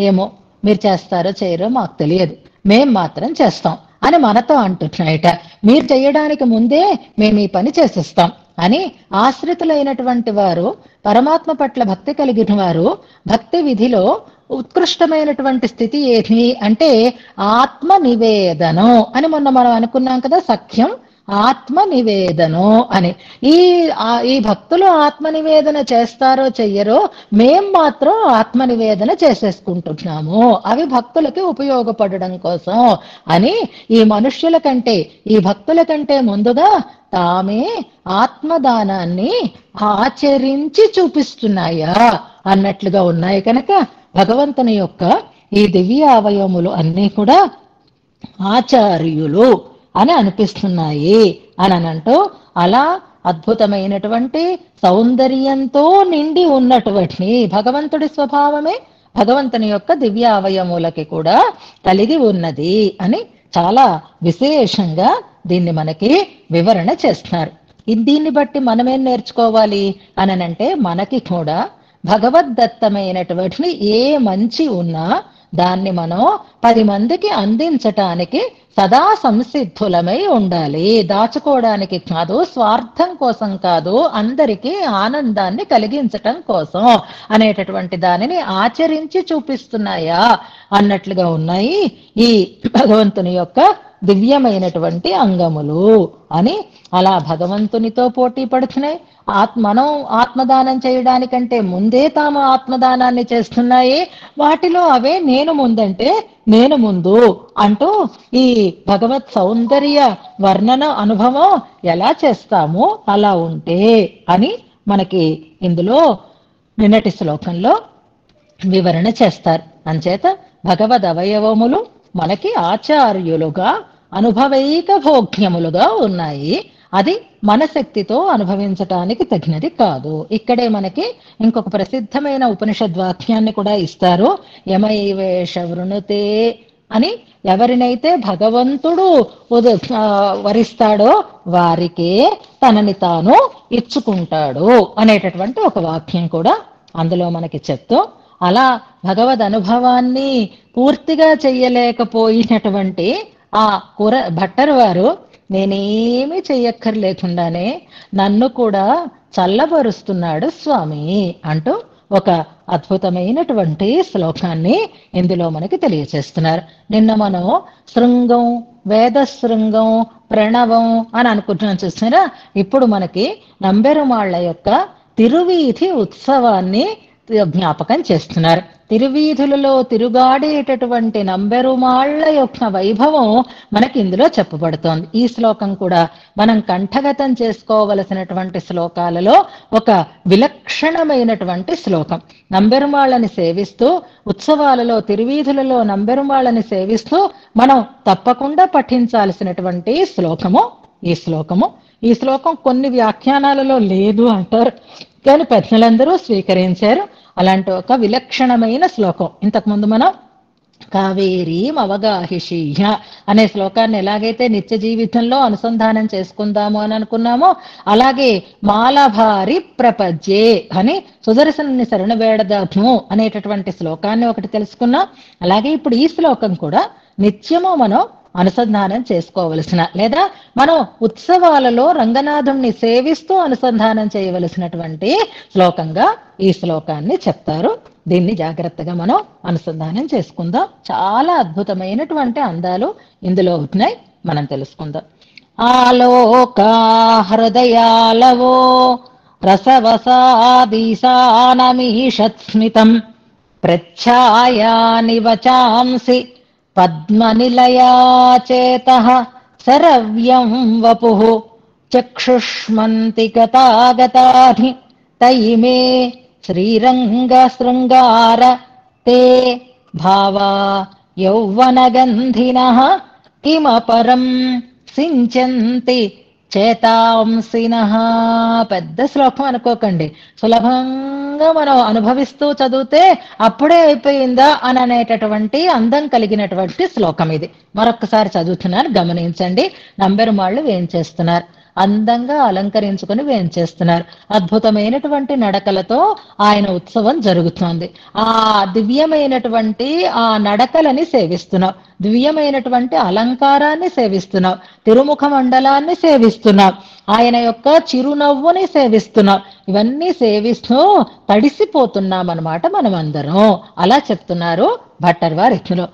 Speaker 1: ఏమో మీరు చేస్తారో చేయరో మాకు తెలియదు, మేం మాత్రం చేస్తాం అని మనతో అంటున్నాయట. మీరు చేయడానికి ముందే మేము ఈ పని చేసేస్తాం. అని ఆశ్రితులైనటువంటి వారు, పరమాత్మ పట్ల భక్తి కలిగిన వారు భక్తి విధిలో ఉత్కృష్టమైనటువంటి స్థితి ఏమి అంటే ఆత్మ నివేదనం అని మొన్న మనం అనుకున్నాం కదా, సఖ్యం ఆత్మ నివేదనం అని. ఈ భక్తులు ఆత్మ నివేదన చేస్తారో చెయ్యరో, మేం మాత్రం ఆత్మ నివేదన చేసేసుకుంటున్నాము, అవి భక్తులకి ఉపయోగపడడం కోసం అని. ఈ మనుష్యుల కంటే, ఈ భక్తుల కంటే ముందుగా తామే ఆత్మదానాన్ని ఆచరించి చూపిస్తున్నాయా అన్నట్లుగా ఉన్నాయి కనుక భగవంతుని యొక్క ఈ దివ్య అవయవములు అన్నీ కూడా ఆచార్యులు అని అనిపిస్తున్నాయి అని అంటూ, అలా అద్భుతమైనటువంటి సౌందర్యంతో నిండి ఉన్నటువంటి భగవంతుడి స్వభావమే భగవంతుని యొక్క దివ్య అవయములకి కూడా కలిగి ఉన్నది అని చాలా విశేషంగా దీన్ని మనకి వివరణ చేస్తున్నారు. దీన్ని బట్టి మనమేం నేర్చుకోవాలి అనంటే, మనకి కూడా భగవద్దత్తమైనటువంటి ఏ మంచి ఉన్నా దాన్ని మనం 10 మందికి అందించటానికి సదా సంసిద్ధులమై ఉండాలి. దాచుకోవడానికి కాదు, స్వార్థం కోసం కాదు, అందరికీ ఆనందాన్ని కలిగించటం కోసం అనేటటువంటి దానిని ఆచరించి చూపిస్తున్నాయా అన్నట్లుగా ఉన్నాయి ఈ భగవంతుని యొక్క దివ్యమైనటువంటి అంగములు అని. అలా భగవంతునితో పోటీ పడుతున్నాయి. మనం ఆత్మదానం చేయడానికంటే ముందే తాము ఆత్మదానాన్ని చేస్తున్నాయి. వాటిలో అవే నేను ముందంటే నేను ముందు అంటూ ఈ భగవత్ సౌందర్య వర్ణన అనుభవం ఎలా చేస్తామో అలా ఉంటే అని మనకి ఇందులో నిన్నటి శ్లోకంలో వివరణ చేస్తారు. అంచేత భగవద్ అవయవములు మనకి ఆచార్యులుగా అనుభవైక భోగ్యములుగా ఉన్నాయి. అది మన శక్తితో అనుభవించటానికి తగినది కాదు. ఇక్కడే మనకి ఇంకొక ప్రసిద్ధమైన ఉపనిషద్వాక్యాన్ని కూడా ఇస్తారు. యమైవేష వృణుతే అని. ఎవరినైతే భగవంతుడు వరిస్తాడో వారికే తనని తాను ఇచ్చుకుంటాడు అనేటటువంటి ఒక వాక్యం కూడా అందులో మనకి చెప్తూ, అలా భగవద్ అనుభవాన్ని పూర్తిగా చెయ్యలేకపోయినటువంటి ఆ భట్టరు వారు నేనేమీ చెయ్యక్కర్లేకుండానే నన్ను కూడా చల్లబరుస్తున్నాడు స్వామి అంటూ ఒక అద్భుతమైనటువంటి శ్లోకాన్ని ఇందులో మనకి తెలియచేస్తున్నారు. నిన్న మనం శృంగం, వేద శృంగం, ప్రణవం అని అనుకుంటున్నాం చూస్తున్నారా. ఇప్పుడు మనకి నంబెరుమాళ్ల యొక్క తిరువీధి ఉత్సవాన్ని జ్ఞాపకం చేస్తున్నారు. తిరువీధులలో తిరుగాడేటటువంటి నంబెరుమాళ్ల యొక్క వైభవం మనకి ఇందులో చెప్పబడుతోంది. ఈ శ్లోకం కూడా మనం కంఠగతం చేసుకోవలసినటువంటి శ్లోకాలలో ఒక విలక్షణమైనటువంటి శ్లోకం. నంబెరుమాళ్ళని సేవిస్తూ ఉత్సవాలలో తిరువీధులలో నంబెరుమాళ్ళని సేవిస్తూ మనం తప్పకుండా పఠించాల్సినటువంటి శ్లోకము ఈ శ్లోకము. ఈ శ్లోకం కొన్ని వ్యాఖ్యానాలలో లేదు అంటారు, కానీ పెద్దలందరూ స్వీకరించారు. అలాంటి ఒక విలక్షణమైన శ్లోకం. ఇంతకుముందు మనం కావేరీం అవగాహిషీయ అనే శ్లోకాన్ని ఎలాగైతే నిత్య జీవితంలో అనుసంధానం చేసుకుందాము అని అనుకున్నామో, అలాగే మాలభారి ప్రపజ్యే అని సుదర్శనుని శరణ వేడదాము అనేటటువంటి శ్లోకాన్ని ఒకటి తెలుసుకున్నాం. అలాగే ఇప్పుడు ఈ శ్లోకం కూడా నిత్యము మనం అనుసంధానం చేసుకోవలసిన, లేదా మనం ఉత్సవాలలో రంగనాథుణ్ణి సేవిస్తూ అనుసంధానం చేయవలసినటువంటి శ్లోకంగా ఈ శ్లోకాన్ని చెప్తారు. దీన్ని జాగ్రత్తగా మనం అనుసంధానం చేసుకుందాం. చాలా అద్భుతమైనటువంటి అందాలు ఇందులో ఉన్నాయి, మనం తెలుసుకుందాం. ఆలోకా హృదయాలవో రసవసాదీశానమీషత్స్మితం ప్రచ్ఛాయాని వచాంసి పద్మనిలయా చేతః శరవ్యం వపుః చక్షుష్మంతి గతాగతాని తయిమే శ్రీరంగ శృంగార తే భావా యౌవనగంధినః కిమపరం సించంతి చేతాంసినః. పెద్ద శ్లోకం అనుకోకండి, సులభంగా మనం అనుభవిస్తూ చదివితే అప్పుడే అయిపోయిందా అని అనేటటువంటి అందం కలిగినటువంటి శ్లోకం ఇది. మరొకసారి చదువుతున్నారు, గమనించండి. నంబెరుమాళ్ళు ఏం చేస్తున్నారు. అందంగా అలంకరించుకొని వేంచేస్తున్నారు. అద్భుతమైనటువంటి నడకలతో ఆయన ఉత్సవం జరుగుతోంది. ఆ దివ్యమైనటువంటి ఆ నడకలని సేవిస్తున్నాం, దివ్యమైనటువంటి అలంకారాన్ని సేవిస్తున్నాం, తిరుముఖ మండలాన్ని సేవిస్తున్నాం, ఆయన యొక్క చిరునవ్వుని సేవిస్తున్నాం. ఇవన్నీ సేవిస్తూ తడిసిపోతున్నాం అన్నమాట మనం అందరం. అలా చెప్తున్నారు భట్టర్ వారిలో.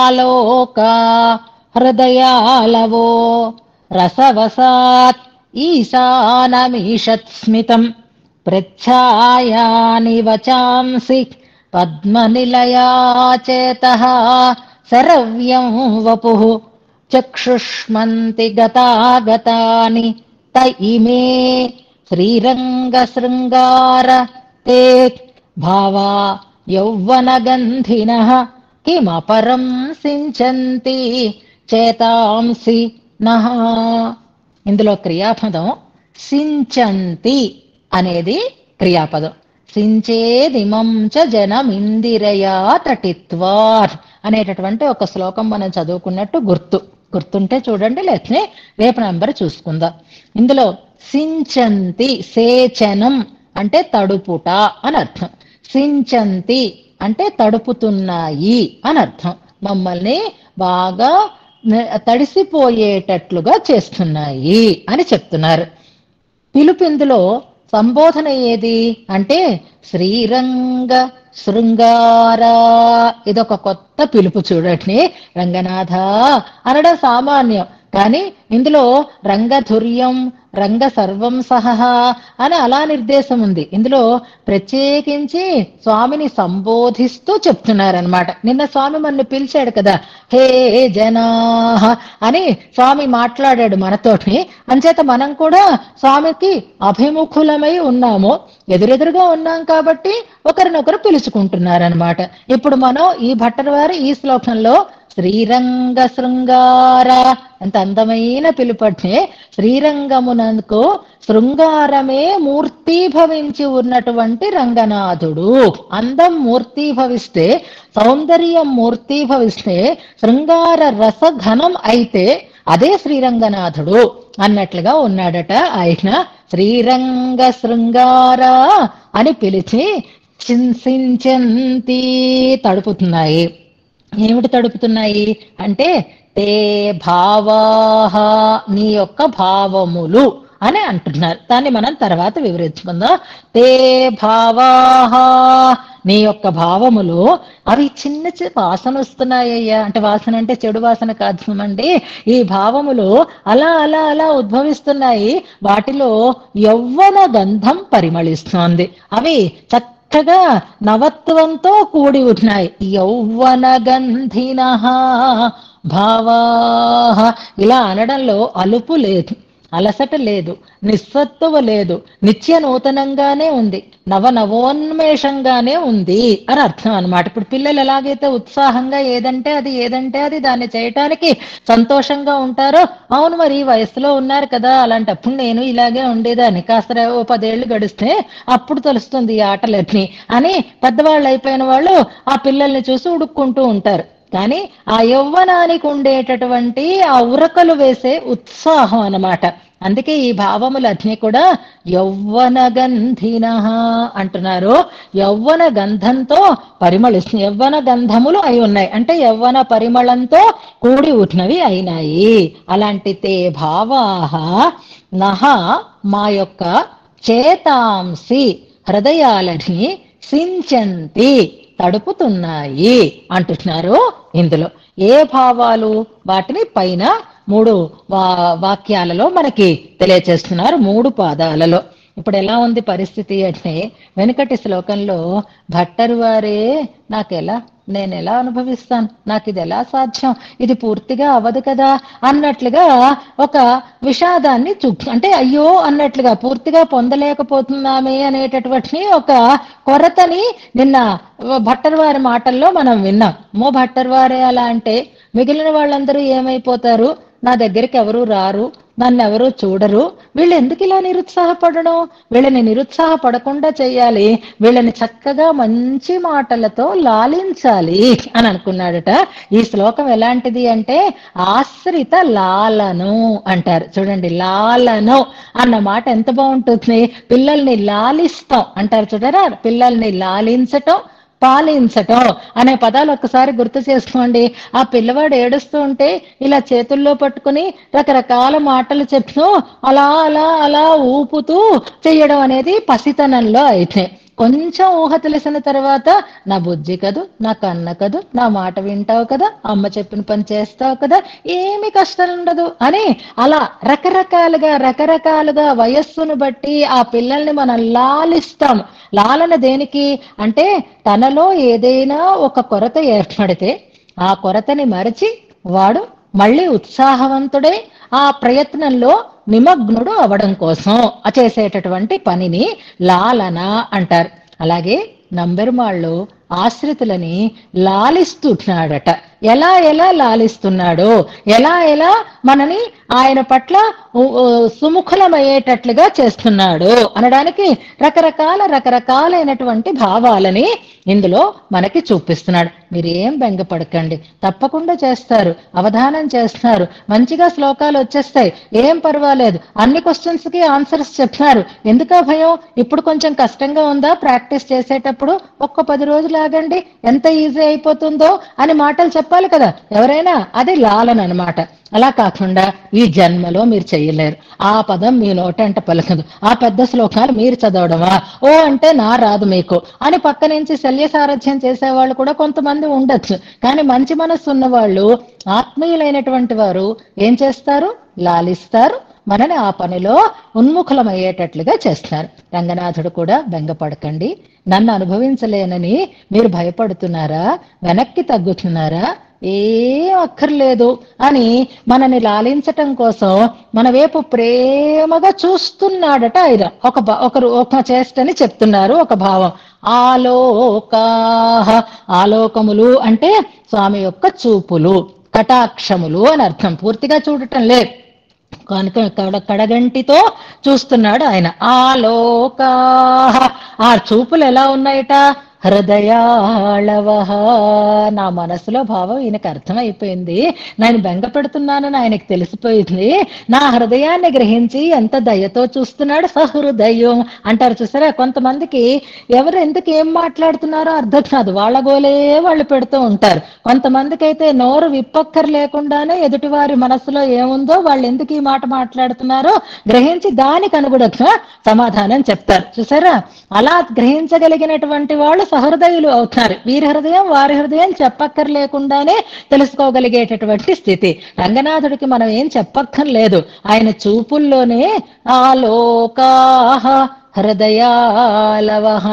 Speaker 1: ఆలోక హృదయాలవో రసవసాత్ ఈశానమీషత్స్మితం ప్రచ్ఛాయాని వచాంసి పద్మనిలయాచేతః శరవ్యం వపుః చక్షుష్మంతి గతాగతాని త ఇమే శ్రీరంగశృంగార తే భావా యౌవనగంధినః కిమపరం సించంతి చేతాంసి నః. ఇందులో క్రియాపదం సించంతి అనేది క్రియాపదం. సించేదిమం చ జనమిందిరయా తటిత్వార్ అనేటటువంటి ఒక శ్లోకం మనం చదువుకున్నట్టు గుర్తుంటే చూడండి, లేకపోతే రేపు నంబర్ చూసుకుందాం. ఇందులో సించంతి, సేచనం అంటే తడుపుట అని అర్థం, సించంతి అంటే తడుపుతున్నాయి అని అర్థం. మమ్మల్ని బాగా తడిసిపోయేటట్లుగా చేస్తున్నాయి అని చెప్తున్నారు. పిలుపిందులో సంబోధన ఏది అంటే శ్రీరంగ శృంగార. ఇదొక కొత్త పిలుపు చూడండి. రంగనాథ అనడం సామాన్యం, కానీ ఇందులో రంగధుర్యం, రంగ సర్వం సహ అని అలా నిర్దేశం ఉంది. ఇందులో ప్రత్యేకించి స్వామిని సంబోధిస్తూ చెప్తున్నారనమాట. నిన్న స్వామి మనల్ని పిలిచాడు కదా, హే జనాః అని స్వామి మాట్లాడాడు మనతోటి. అంచేత మనం కూడా స్వామికి అభిముఖులమై ఉన్నాము, ఎదురెదురుగా ఉన్నాం కాబట్టి ఒకరినొకరు పిలుచుకుంటున్నారనమాట. ఇప్పుడు మనం ఈ భట్టర్ వారు ఈ శ్లోకంలో శ్రీరంగ శృంగార, ఎంత అందమైన పిలుపట్నే. శ్రీరంగమునకు శృంగారమే మూర్తీభవించి ఉన్నటువంటి రంగనాథుడు. అందం మూర్తీభవిస్తే, సౌందర్యం మూర్తీభవిస్తే, శృంగార రసఘనం అయితే అదే శ్రీరంగనాథుడు అన్నట్లుగా ఉన్నాడట ఆయన. శ్రీరంగ శృంగార అని పిలిచి చింసించంతి తడుపుతున్నాయి. ఏమిటి తడుపుతున్నాయి అంటే తే భావాహ, నీ యొక్క భావములు అని అంటున్నారు. దాన్ని మనం తర్వాత వివరించుకుందాం. తే భావాహ, నీ యొక్క భావములు. అవి చిన్న చిన్న వాసన వస్తున్నాయ్యా అంటే, వాసన అంటే చెడు వాసన కాదండి. ఈ భావములు అలా అలా అలా ఉద్భవిస్తున్నాయి. వాటిలో యౌవన గంధం పరిమళిస్తోంది. అవి చక్కగా నవత్వంతో కూడి ఉన్నాయి. యౌవన గంధినః భావాః, ఇలా అనడంలో అలుపు లేదు, అలసట లేదు, నిస్సత్తువ లేదు, నిత్య నూతనంగానే ఉంది, నవనవోన్మేషంగానే ఉంది అని అర్థం అనమాట. ఇప్పుడు పిల్లలు ఎలాగైతే ఉత్సాహంగా ఏదంటే అది దాన్ని చేయటానికి సంతోషంగా ఉంటారో, అవును మరి ఈ వయసులో ఉన్నారు కదా, అలాంటప్పుడు నేను ఇలాగే ఉండేదాన్ని, కాస్త 10 ఏళ్ళు గడిస్తే అప్పుడు తెలుస్తుంది ఈ ఆటలన్నీ అని పెద్దవాళ్ళు అయిపోయిన వాళ్ళు ఆ పిల్లల్ని చూసి ఉడుక్కుంటూ ఉంటారు. కానీ ఆ యవ్వనానికి ఉండేటటువంటి ఆ ఉరకలు వేసే ఉత్సాహం అన్నమాట. అందుకే ఈ భావములన్నీ కూడా యౌవన గంధినః అంటున్నారు. యౌవన గంధంతో పరిమళిస్తుంది. యౌవన గంధములు అయి ఉన్నాయి అంటే యౌవన పరిమళంతో కూడి ఉన్నవి అయినాయి. అలాంటి తే భావాః నః, మా యొక్క చేతాంసి హృదయాలని సించంతి తడుపుతున్నాయి అంటున్నారు. ఇందులో ఏ భావాలు, వాటిని పైన 3 వాక్యాలలో మనకి తెలియచేస్తున్నారు, 3 పాదాలలో. ఇప్పుడు ఎలా ఉంది పరిస్థితి అంటే, వెనుకటి శ్లోకంలో భట్టరు వారే నేను ఎలా అనుభవిస్తాను, నాకు ఇది ఎలా సాధ్యం, ఇది పూర్తిగా అవ్వదు కదా అన్నట్లుగా ఒక విషాదాన్ని అంటే అయ్యో అన్నట్లుగా పూర్తిగా పొందలేకపోతున్నామే అనేటటువంటి ఒక కొరతని నిన్న భట్టరు వారి మాటల్లో మనం విన్నాం. భట్టరు వారే అలా అంటే మిగిలిన వాళ్ళందరూ ఏమైపోతారు, నా దగ్గరికి ఎవరు రారు, నన్ను ఎవరు చూడరు, వీళ్ళు ఎందుకు ఇలా నిరుత్సాహపడడం, వీళ్ళని నిరుత్సాహపడకుండా చేయాలి, వీళ్ళని చక్కగా మంచి మాటలతో లాలించాలి అని అనుకున్నాడట. ఈ శ్లోకం ఎలాంటిది అంటే ఆశ్రిత లాలను అంటారు. చూడండి, లాలను అన్న మాట ఎంత బాగుంటుంది. పిల్లల్ని లాలిస్తాం అంటారు చూడరా, పిల్లల్ని లాలించటం పాలించటం అనే పదాలు ఒక్కసారి గుర్తు చేసుకోండి. ఆ పిల్లవాడు ఏడుస్తూ ఉంటే ఇలా చేతుల్లో పట్టుకుని రకరకాల మాటలు చెప్తూ అలా అలా అలా ఊపుతూ చెయ్యడం అనేది పసితనంలో అయితే. కొంచెం ఊహ తెలిసిన తర్వాత నా బుజ్జి కదూ, నా కన్న కదూ, నా మాట వింటావు కదా, అమ్మ చెప్పిన పని చేస్తావు కదా, ఏమి కష్టం ఉండదు అని అలా రకరకాలుగా వయస్సును బట్టి ఆ పిల్లల్ని మనం లాలిస్తాం. లాలన దేనికి అంటే తనలో ఏదైనా ఒక కొరత ఏర్పడితే ఆ కొరతని మరచి వాడు మళ్ళీ ఉత్సాహవంతుడై ఆ ప్రయత్నంలో నిమగ్నుడు అవడం కోసం చేసేటటువంటి పనిని లాలన అంటారు. అలాగే నంబెరుమాళ్ళు ఆశ్రితులని లాలిస్తున్నాడట. ఎలా ఎలా లాలిస్తున్నాడు, ఎలా మనని ఆయన పట్ల సుముఖులమయ్యేటట్లుగా చేస్తున్నాడు అనడానికి రకరకాలైనటువంటి భావాలని ఇందులో మనకి చూపిస్తున్నాడు. మీరేం బెంగపడకండి, తప్పకుండా చేస్తారు, అవధానం చేస్తున్నారు, మంచిగా శ్లోకాలు వచ్చేస్తాయి, ఏం పర్వాలేదు, అన్ని క్వశ్చన్స్ కి ఆన్సర్స్ చెప్తున్నారు, ఎందుకా భయం, ఇప్పుడు కొంచెం కష్టంగా ఉందా ప్రాక్టీస్ చేసేటప్పుడు, ఒక్క 10 రోజులు ఆగండి ఎంత ఈజీ అయిపోతుందో అని మాటలు చెప్పాలి కదా ఎవరైనా, అది లాలన అనమాట. అలా కాకుండా ఈ జన్మలో మీరు చెయ్యలేరు, ఆ పదం మీ నోటంట పలకదు, ఆ పెద్ద శ్లోకాలు మీరు చదవడమా, ఓ అంటే నా రాదు మీకు అని పక్క నుంచి శల్య సారథ్యం చేసేవాళ్ళు కూడా కొంతమంది ఉండొచ్చు. కానీ మంచి మనస్సు ఉన్న వాళ్ళు, ఆత్మీయులైనటువంటి వారు ఏం చేస్తారు, లాలిస్తారు, మనని ఆ పనిలో ఉన్ముఖులమయ్యేటట్లుగా చేస్తారు. రంగనాథుడు కూడా బెంగపడకండి, నన్ను అనుభవించలేనని మీరు భయపడుతున్నారా, వెనక్కి తగ్గుతున్నారా, ఏం అక్కర్లేదు అని మనని లాలించటం కోసం మన వైపు ప్రేమగా చూస్తున్నాడట ఆయన. ఒక చేష్టని చెప్తున్నారు, ఒక భావం. ఆలోకములు అంటే స్వామి యొక్క చూపులు, కటాక్షములు అని అర్థం. పూర్తిగా చూడటం లేదు కనుక కడగంటితో చూస్తున్నాడు ఆయన. ఆ చూపులు ఎలా ఉన్నాయట, హృదయాళవహ. నా మనసులో భావం ఈయనకు అర్థమైపోయింది, నేను బెంగ పెడుతున్నానని ఆయనకు తెలిసిపోయింది, నా హృదయాన్ని గ్రహించి ఎంత దయతో చూస్తున్నాడు. సహృదయం అంటారు చూసారా, కొంతమందికి ఎవరు ఎందుకు ఏం మాట్లాడుతున్నారో అర్థం కాదు, వాళ్ళ గోలే వాళ్ళు పెడుతూ ఉంటారు. కొంతమందికి అయితే నోరు విప్పక్కర్ లేకుండానే ఎదుటివారి మనసులో ఏముందో, వాళ్ళు ఎందుకు ఈ మాట మాట్లాడుతున్నారో గ్రహించి దానికి అనుగుణంగా సమాధానం చెప్తారు చూసారా. అలా గ్రహించగలిగినటువంటి వాళ్ళు సహృదయులు అవుతారు. వీరి హృదయం వారి హృదయం చెప్పక్కర్లేకుండానే తెలుసుకోగలిగేటటువంటి స్థితి. రంగనాథుడికి మనం ఏం చెప్పక్కర్లేదు, ఆయన చూపుల్లోనే ఆలోకాహ హృదయాలవహ.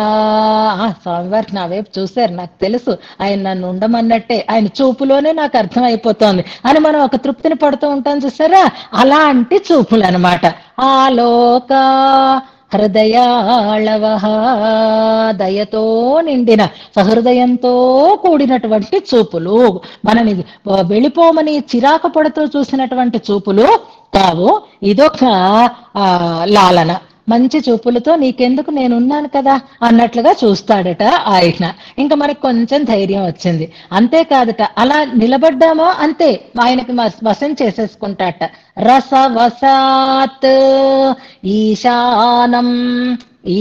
Speaker 1: స్వామివారికి నా వైపు చూశారు, నాకు తెలుసు ఆయన నన్ను ఉండమన్నట్టే, ఆయన చూపులోనే నాకు అర్థమైపోతోంది అని మనం ఒక తృప్తిని పడుతూ ఉంటాం చూసారా, అలాంటి చూపులు అనమాట. ఆలోకా హృదయాళవహ, దయతో నిండిన సహృదయంతో కూడినటువంటి చూపులు, మనని వెళ్ళిపోమని చిరాకు పడుతూ చూసినటువంటి చూపులు కావు. ఇదొక లాలన. మంచి చూపులతో నీకెందుకు నేనున్నాను కదా అన్నట్లుగా చూస్తాడట ఆయన. ఇంకా మనకి కొంచెం ధైర్యం వచ్చింది. అంతేకాదట, అలా నిలబడ్డామో అంతే ఆయనకి వశం చేసేసుకుంటాట. రసవసాత్ ఈశానం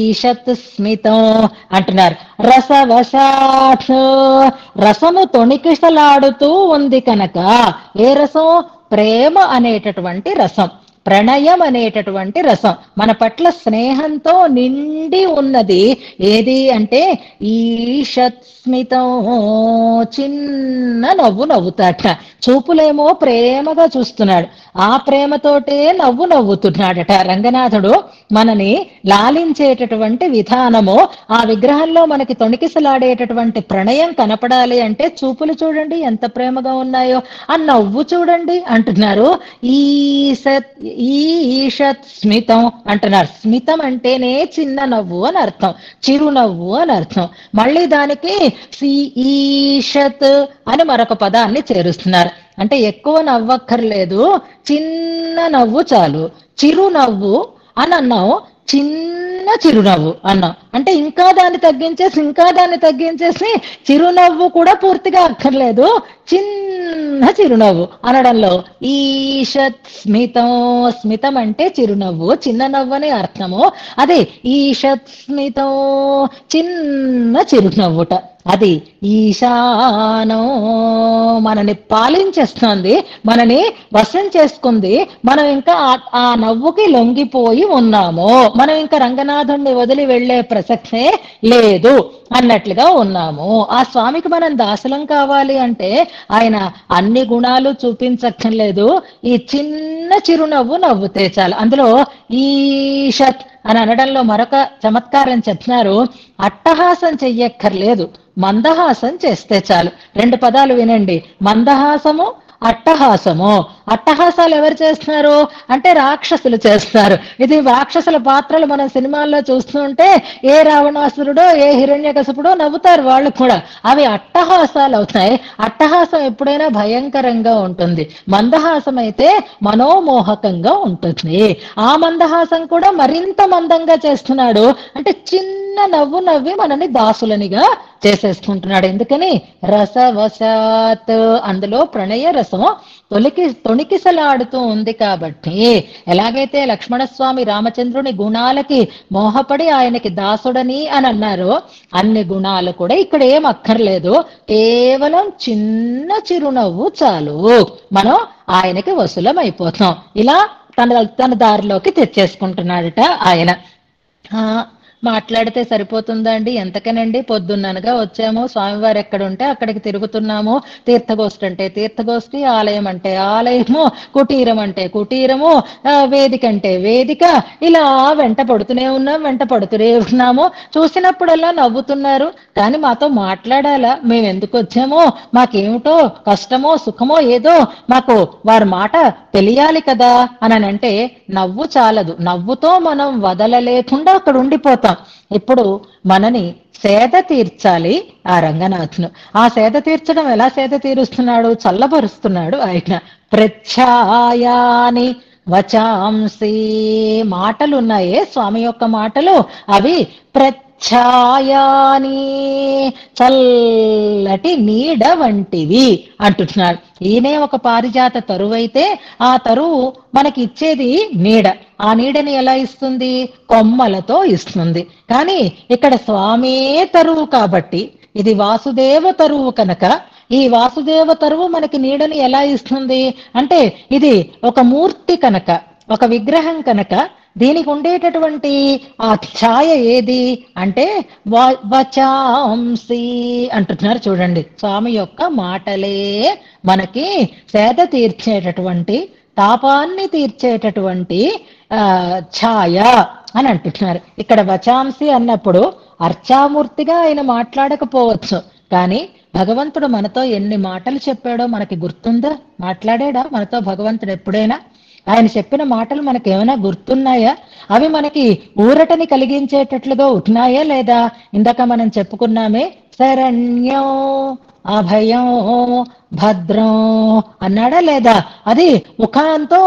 Speaker 1: ఈషత్ స్మితం అంటున్నారు. రసవశాత్, రసము తొణికిసలాడుతూ ఉంది కనుక. ఏ రసం, ప్రేమ అనేటటువంటి రసం, ప్రణయం అనేటటువంటి రసం, మన పట్ల స్నేహంతో నిండి ఉన్నది. ఏది అంటే ఈషత్స్మితం, చిన్న నవ్వు నవ్వుతాట. చూపులేమో ప్రేమగా చూస్తున్నాడు, ఆ ప్రేమతోటే నవ్వుతున్నాడట. రంగనాథుడు మనని లాలించేటటువంటి విధానము, ఆ విగ్రహంలో మనకి తొణికిసలాడేటటువంటి ప్రణయం కనపడాలి అంటే చూపులు చూడండి ఎంత ప్రేమగా ఉన్నాయో, ఆ నవ్వు చూడండి అంటున్నారు. ఈషత్ స్మితం అంటున్నారు. స్మితం అంటేనే చిన్న నవ్వు అని అర్థం, చిరునవ్వు అని అర్థం. మళ్ళీ దానికి ఈషత్ అని మరొక పదాన్ని చేరుస్తున్నారు. అంటే ఎక్కువ నవ్వక్కర్లేదు, చిన్న నవ్వు చాలు. చిరునవ్వు అని అన్నావు, చిన్న చిరునవ్వు అన్నాం. అంటే ఇంకా దాన్ని తగ్గించేసి చిరునవ్వు కూడా పూర్తిగా అక్కర్లేదు, చిన్న చిరునవ్వు అనడంలో ఈషత్ స్మితం, స్మితం అంటే చిరునవ్వు, చిన్న నవ్వు అని అర్థము. అదే ఈషత్ స్మితం, చిన్న చిరునవ్వుట. అది ఈశానం, మనని పాలించేస్తుంది, మనని వశం చేసుకుంది. మనం ఇంకా ఆ నవ్వుకి లొంగిపోయి ఉన్నాము, మనం ఇంకా రంగనాథుణ్ణి వదిలి వెళ్లే ప్రసక్తే లేదు అన్నట్లుగా ఉన్నాము. ఆ స్వామికి మనం దాసులం కావాలి అంటే ఆయన అన్ని గుణాలు చూపించక్కర్లేదు, ఈ చిన్న చిరునవ్వు నవ్వుతే చాలు. అందులో ఈషత్ అని అనడంలో మరొక చమత్కారం చెప్తున్నారు. అట్టహాసం చెయ్యక్కర్లేదు, మందహాసం చేస్తే చాలు. 2 పదాలు వినండి, మందహాసము, అట్టహాసము. అట్టహాసాలు ఎవరు చేస్తున్నారు అంటే రాక్షసులు చేస్తారు. ఇది రాక్షసుల పాత్రలు మనం సినిమాల్లో చూస్తుంటే ఏ రావణాసురుడో ఏ హిరణ్యకశపుడో నవ్వుతారు వాళ్ళు కూడా, అవి అట్టహాసాలు అవుతాయి. అట్టహాసం ఎప్పుడైనా భయంకరంగా ఉంటుంది, మందహాసం అయితే మనోమోహకంగా ఉంటుంది. ఆ మందహాసం కూడా మరింత మందంగా చేస్తున్నాడు, అంటే చిన్న నవ్వు నవ్వి మనని దాసులనిగా చేసేసుకుంటున్నాడు. ఎందుకని రసవశాత్, అందులో ప్రణయ రసం తొణికిసలాడుతూ ఉంది కాబట్టి. ఎలాగైతే లక్ష్మణస్వామి రామచంద్రుని గుణాలకి మోహపడి ఆయనకి దాసుడని అని అన్నారో, అన్ని గుణాలు కూడా ఇక్కడ ఏం అక్కర్లేదు, కేవలం చిన్న చిరునవ్వు చాలు, మనం ఆయనకి వశులం అయిపోతాం. ఇలా తన దారిలోకి తెచ్చేసుకుంటున్నాడట ఆయన. మాట్లాడితే సరిపోతుందండి, ఎంతకనండి, పొద్దున్ననగా వచ్చాము, స్వామివారు ఎక్కడుంటే అక్కడికి తిరుగుతున్నాము. తీర్థగోష్ఠి అంటే తీర్థగోష్ఠి, ఆలయం అంటే ఆలయము, కుటీరం అంటే కుటీరము, వేదిక అంటే వేదిక, ఇలా వెంట పడుతూనే ఉన్నాము. చూసినప్పుడల్లా నవ్వుతున్నారు, కానీ మాతో మాట్లాడాలా, మేము ఎందుకు వచ్చామో, మాకేమిటో కష్టమో సుఖమో ఏదో మాకు వారి మాట తెలియాలి కదా అని అంటే నవ్వు చాలదు, నవ్వుతో మనం వదలలేకుండా అక్కడ ఉండిపోతాం. ఇప్పుడు మనని సేద తీర్చాలి ఆ రంగనాథును. ఆ సేద తీర్చడం ఎలా సేద తీరుస్తున్నాడు, చల్లబరుస్తున్నాడు ఆయన. ప్రచ్ఛాయాని వచాంసి, మాటలు ఉన్నాయే స్వామి యొక్క మాటలు, అవి ఛాయాని, చల్లటి నీడ వంటివి అంటున్నాడు. ఈయనే ఒక పారిజాత తరువైతే ఆ తరువు మనకి ఇచ్చేది నీడ. ఆ నీడని ఎలా ఇస్తుంది, కొమ్మలతో ఇస్తుంది. కానీ ఇక్కడ స్వామే తరువు కాబట్టి, ఇది వాసుదేవ తరువు కనుక ఈ వాసుదేవ తరువు మనకి నీడని ఎలా ఇస్తుంది అంటే, ఇది ఒక మూర్తి కనుక, ఒక విగ్రహం కనుక దీనికి ఉండేటటువంటి ఆ ఛాయ ఏది అంటే వచాంసి అంటున్నారు. చూడండి, స్వామి యొక్క మాటలే మనకి సేద తీర్చేటటువంటి, తాపాన్ని తీర్చేటటువంటి ఛాయ అని అంటున్నారు. ఇక్కడ వచాంసి అన్నప్పుడు అర్చామూర్తిగా ఆయన మాట్లాడకపోవచ్చు, కానీ భగవంతుడు మనతో ఎన్ని మాటలు చెప్పాడో మనకి గుర్తుందా? మాట్లాడాడా మనతో భగవంతుడు ఎప్పుడైనా? ఆయన చెప్పిన మాటలు మనకి ఏమైనా గుర్తున్నాయా? అవి మనకి ఊరటని కలిగించేటట్లుగా ఉన్నాయా లేదా? ఇందాక మనం చెప్పుకున్నామే, శరణ్యం అభయం భద్రం అన్నాడా లేదా? అది ముఖంతో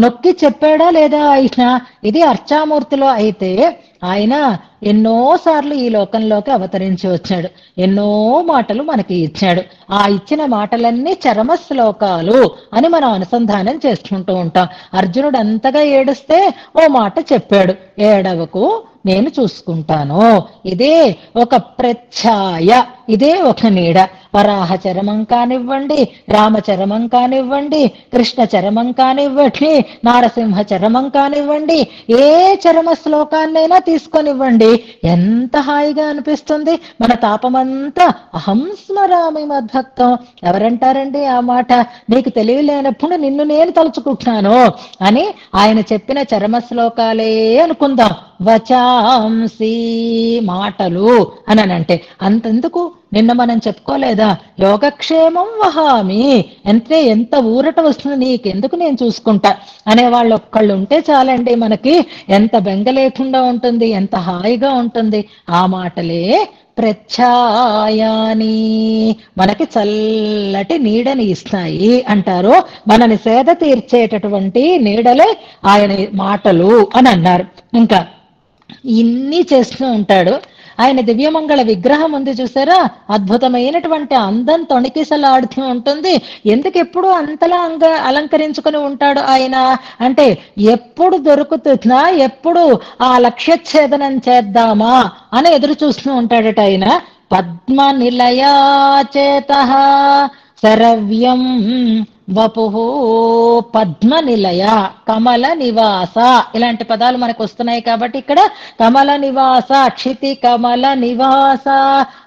Speaker 1: నొక్కి చెప్పాడా లేదా ఆయన? ఇది అర్చామూర్తిలో అయితే ఆయన ఎన్నోసార్లు ఈ లోకంలోకి అవతరించి వచ్చాడు, ఎన్నో మాటలు మనకి ఇచ్చాడు. ఆ ఇచ్చిన మాటలన్నీ చరమ శ్లోకాలు అని మనం అనుసంధానం చేసుకుంటూ ఉంటాం. అర్జునుడు అంతగా ఏడుస్తే ఓ మాట చెప్పాడు, ఏడవకు నేను చూసుకుంటాను. ఇదే ఒక ప్రచ్ఛాయ, ఇదే ఒక నీడ. వరాహ చరమం కానివ్వండి, రామచరమం కానివ్వండి, కృష్ణ చరమం కానివ్వండి, నారసింహ చరమం కానివ్వండి, ఏ చరమ శ్లోకాన్నైనా తీసుకొనివ్వండి, ఎంత హాయిగా అనిపిస్తుంది. మన తాపమంతా అహం స్మరామి మద్భక్తం. ఎవరంటారండి ఆ మాట? నీకు తెలివి లేనప్పుడు నిన్ను నేను తలుచుకుంటున్నాను అని ఆయన చెప్పిన చరమ శ్లోకాలే అనుకుందాం. వచాంసి, మాటలు అని అంటే అంతెందుకు, నిన్న మనం చెప్పుకోలేదా, యోగక్షేమం వహామి, ఎంత ఊరట వస్తుంది, నీకెందుకు నేను చూసుకుంటా అనేవాళ్ళు ఒక్కళ్ళు ఉంటే చాలండి, మనకి ఎంత బెంగ లేకుండా ఉంటుంది, ఎంత హాయిగా ఉంటుంది. ఆ మాటలే ప్రచ్ఛాయాని, మనకి చల్లటి నీడని ఇస్తాయి అంటారు. మనని సేద తీర్చేటటువంటి నీడలే ఆయన మాటలు అని అన్నారు. ఇంకా ఇన్ని చేస్తూ ఉంటాడు. ఆయన దివ్యమంగళ విగ్రహం ఉంది చూసారా, అద్భుతమైనటువంటి అందం తొణికిసలాడుతూ ఉంటుంది. ఎందుకు ఎప్పుడు అంతలా అలంకరించుకుని ఉంటాడు ఆయన అంటే, ఎప్పుడు దొరుకుతున్నా ఎప్పుడు ఆ లక్ష్యఛేదనం చేద్దామా అని ఎదురు చూస్తూ ఉంటాడట ఆయన. పద్మ నిలయాచేతః శరవ్యం వపుః, పద్మ నిలయ, కమల నివాస, ఇలాంటి పదాలు మనకు వస్తున్నాయి కాబట్టి ఇక్కడ కమల నివాస, క్షితి కమల నివాస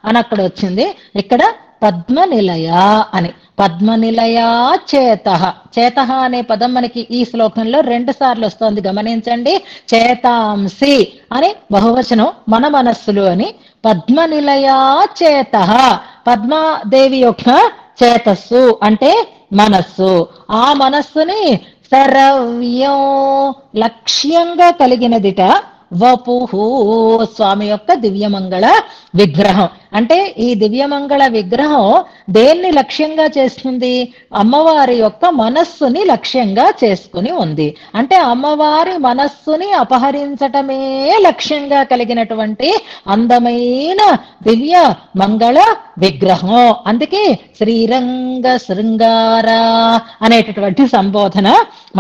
Speaker 1: అని అక్కడ వచ్చింది. ఇక్కడ పద్మ నిలయ అని. పద్మ నిలయా చేతః, చేతః అనే పదం మనకి ఈ శ్లోకంలో 2 సార్లు వస్తుంది, గమనించండి. చేతాంసి అని బహువచనం, మన మనస్సులు అని. పద్మ నిలయా చేతః, పద్మాదేవి యొక్క చేతస్సు అంటే మనస్సు. ఆ మనస్సుని సరవ్యం, లక్ష్యంగా కలిగినదిట. వపుహు, స్వామి యొక్క దివ్యమంగళ విగ్రహం. అంటే ఈ దివ్యమంగళ విగ్రహం దేన్ని లక్ష్యంగా చేస్తుంది? అమ్మవారి యొక్క మనస్సుని లక్ష్యంగా చేసుకుని ఉంది. అంటే అమ్మవారి మనస్సుని అపహరించటమే లక్ష్యంగా కలిగినటువంటి అందమైన దివ్య మంగళ విగ్రహం. అందుకే శ్రీరంగ శృంగార అనేటటువంటి సంబోధన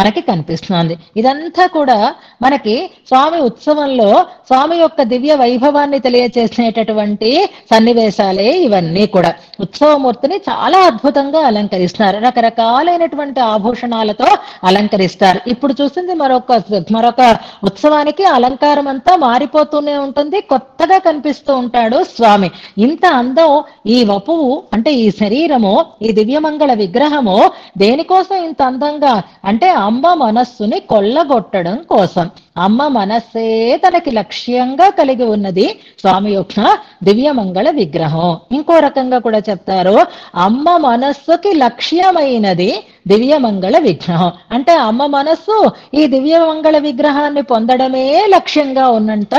Speaker 1: మనకి కనిపిస్తుంది. ఇదంతా కూడా మనకి స్వామి ఉత్సవంలో స్వామి యొక్క దివ్య వైభవాన్ని తెలియజేసేటటువంటి సన్నివేశాలే ఇవన్నీ కూడా. ఉత్సవమూర్తిని చాలా అద్భుతంగా అలంకరిస్తారు, రకరకాలైనటువంటి ఆభూషణాలతో అలంకరిస్తారు. ఇప్పుడు చూసింది మరొక ఉత్సవానికి అలంకారం అంతా మారిపోతూనే ఉంటుంది, కొత్తగా కనిపిస్తూ ఉంటాడు స్వామి. ఇంత అందం ఈ వపువు అంటే ఈ శరీరము, ఈ దివ్యమంగళ విగ్రహము దేనికోసం ఇంత అందంగా అంటే అమ్మ మనస్సుని కొల్లగొట్టడం కోసం. అమ్మ మనస్సే తనకి లక్ష్యంగా కలిగి ఉన్నది స్వామి యొక్క దివ్యమంగళ విగ్రహం. ఇంకో రకంగా కూడా చెప్తారు, అమ్మ మనస్సుకి లక్ష్యమైనది దివ్యమంగళ విగ్రహం. అంటే అమ్మ మనస్సు ఈ దివ్యమంగళ విగ్రహాన్ని పొందడమే లక్ష్యంగా ఉన్నంత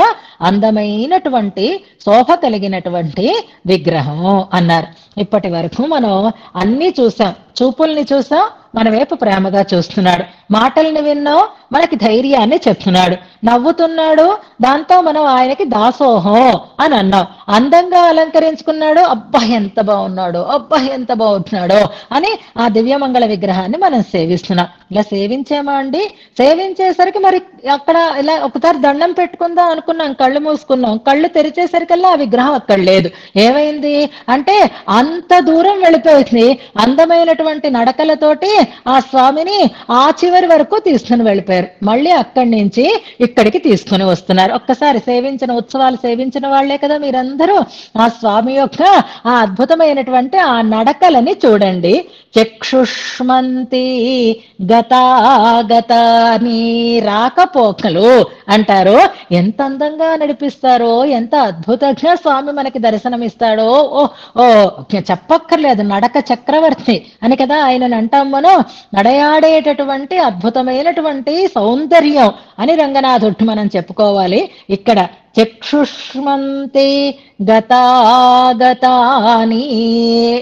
Speaker 1: అందమైనటువంటి శోభ కలిగినటువంటి విగ్రహం అన్నారు. ఇప్పటి వరకు మనం అన్ని చూసాం, చూపుల్ని చూసాం, మన వైపు ప్రేమగా చూస్తున్నాడు, మాటల్ని విన్నాం, మనకి ధైర్యాన్ని చెప్తున్నాడు, నవ్వుతున్నాడు, దాంతో మనం ఆయనకి దాసోహం అని అన్నాం. అందంగా అలంకరించుకున్నాడు, అబ్బా ఎంత బాగున్నాడు, అబ్బా ఎంత బాగుంటున్నాడో అని ఆ దివ్యమంగళ విగ్రహాన్ని మనం సేవిస్తున్నాం. ఇలా సేవించామా అండి? సేవించేసరికి మరి అక్కడ ఇలా ఒకసారి దండం పెట్టుకుందాం అనుకున్నాం, కళ్ళు మూసుకున్నాం, కళ్ళు తెరిచేసరికల్లా ఆ విగ్రహం అక్కడ లేదు. ఏమైంది అంటే అంత దూరం వెళ్ళిపోయింది. అందమైనటువంటి నడకలతోటి ఆ స్వామిని ఆ చివరి వరకు తీసుకుని వెళ్ళిపోయారు. మళ్ళీ అక్కడి నుంచి ఇక్కడికి తీసుకుని వస్తున్నారు. ఒక్కసారి సేవించిన ఉత్సవాలు సేవించిన వాళ్లే కదా మీరందరూ. ఆ స్వామి యొక్క ఆ అద్భుతమైనటువంటి ఆ నడకలని చూడండి. చక్షుష్మంతి గతాగతాని, రాకపోకలు అంటారు. ఎంత అందంగా నడిపిస్తారో, ఎంత అద్భుతంగా స్వామి మనకి దర్శనమిస్తాడో. ఓ ఓ చెప్పక్కర్లేదు, నడక చక్రవర్తి అని కదా ఆయనను అంటాం మనం. నడయాడేటటువంటి అద్భుతమైనటువంటి సౌందర్యం అని రంగనాథుడు మనం చెప్పుకోవాలి. ఇక్కడ చక్షుష్మంతి గతాగతాని,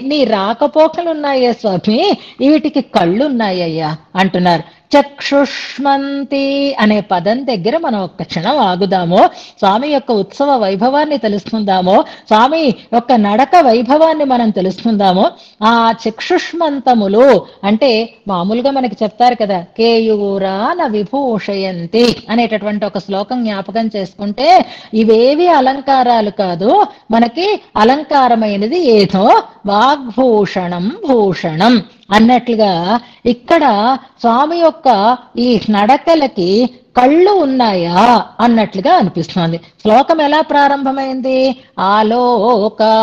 Speaker 1: నీ రాకపోకలున్నాయే స్వామి, వీటికి కళ్ళున్నాయ్యా అంటున్నారు. చక్షుష్మంతి అనే పదం దగ్గర మనం ఒక్క క్షణం ఆగుదాము. స్వామి యొక్క ఉత్సవ వైభవాన్ని తెలుసుకుందాము, స్వామి యొక్క నడక వైభవాన్ని మనం తెలుసుకుందాము. ఆ చక్షుష్మంతములు అంటే మామూలుగా మనకి చెప్తారు కదా, కేయూరాన విభూషయంతి అనేటటువంటి ఒక శ్లోకం జ్ఞాపకం చేసుకుంటే, ఇవేవి అలంకారాలు కాదు, మనకి అలంకారమైనది ఏదో వాగ్భూషణం భూషణం అన్నట్లుగా ఇక్కడ స్వామి యొక్క ఈ నడకలకి కళ్ళు ఉన్నాయా అన్నట్లుగా అనిపిస్తుంది. శ్లోకం ఎలా ప్రారంభమైంది? ఆలోకా,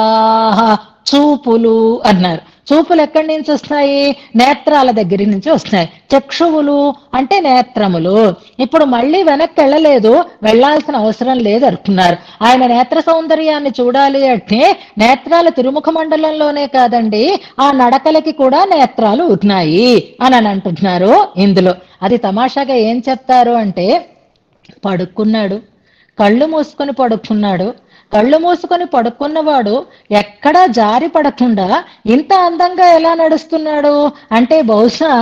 Speaker 1: చూపులు అన్నారు. చూపులు ఎక్కడి నుంచి వస్తాయి? నేత్రాల దగ్గర నుంచి వస్తాయి. చక్షువులు అంటే నేత్రములు. ఇప్పుడు మళ్ళీ వెనక్కి వెళ్ళలేదు, వెళ్లాల్సిన అవసరం లేదు అనుకున్నారు. ఆయన నేత్ర సౌందర్యాన్ని చూడాలి అంటే నేత్రాల తిరుముఖ మండలంలోనే కాదండి, ఆ నడకలకి కూడా నేత్రాలు ఉన్నాయి అని అంటున్నారు ఇందులో. అది తమాషాగా ఏం చెప్తారు అంటే, పడుకున్నాడు, కళ్ళు మూసుకొని పడుకున్నాడు, కళ్ళు మూసుకొని పడుకున్నవాడు ఎక్కడా జారి పడకుండా ఇంత అందంగా ఎలా నడుస్తున్నాడు అంటే బహుశా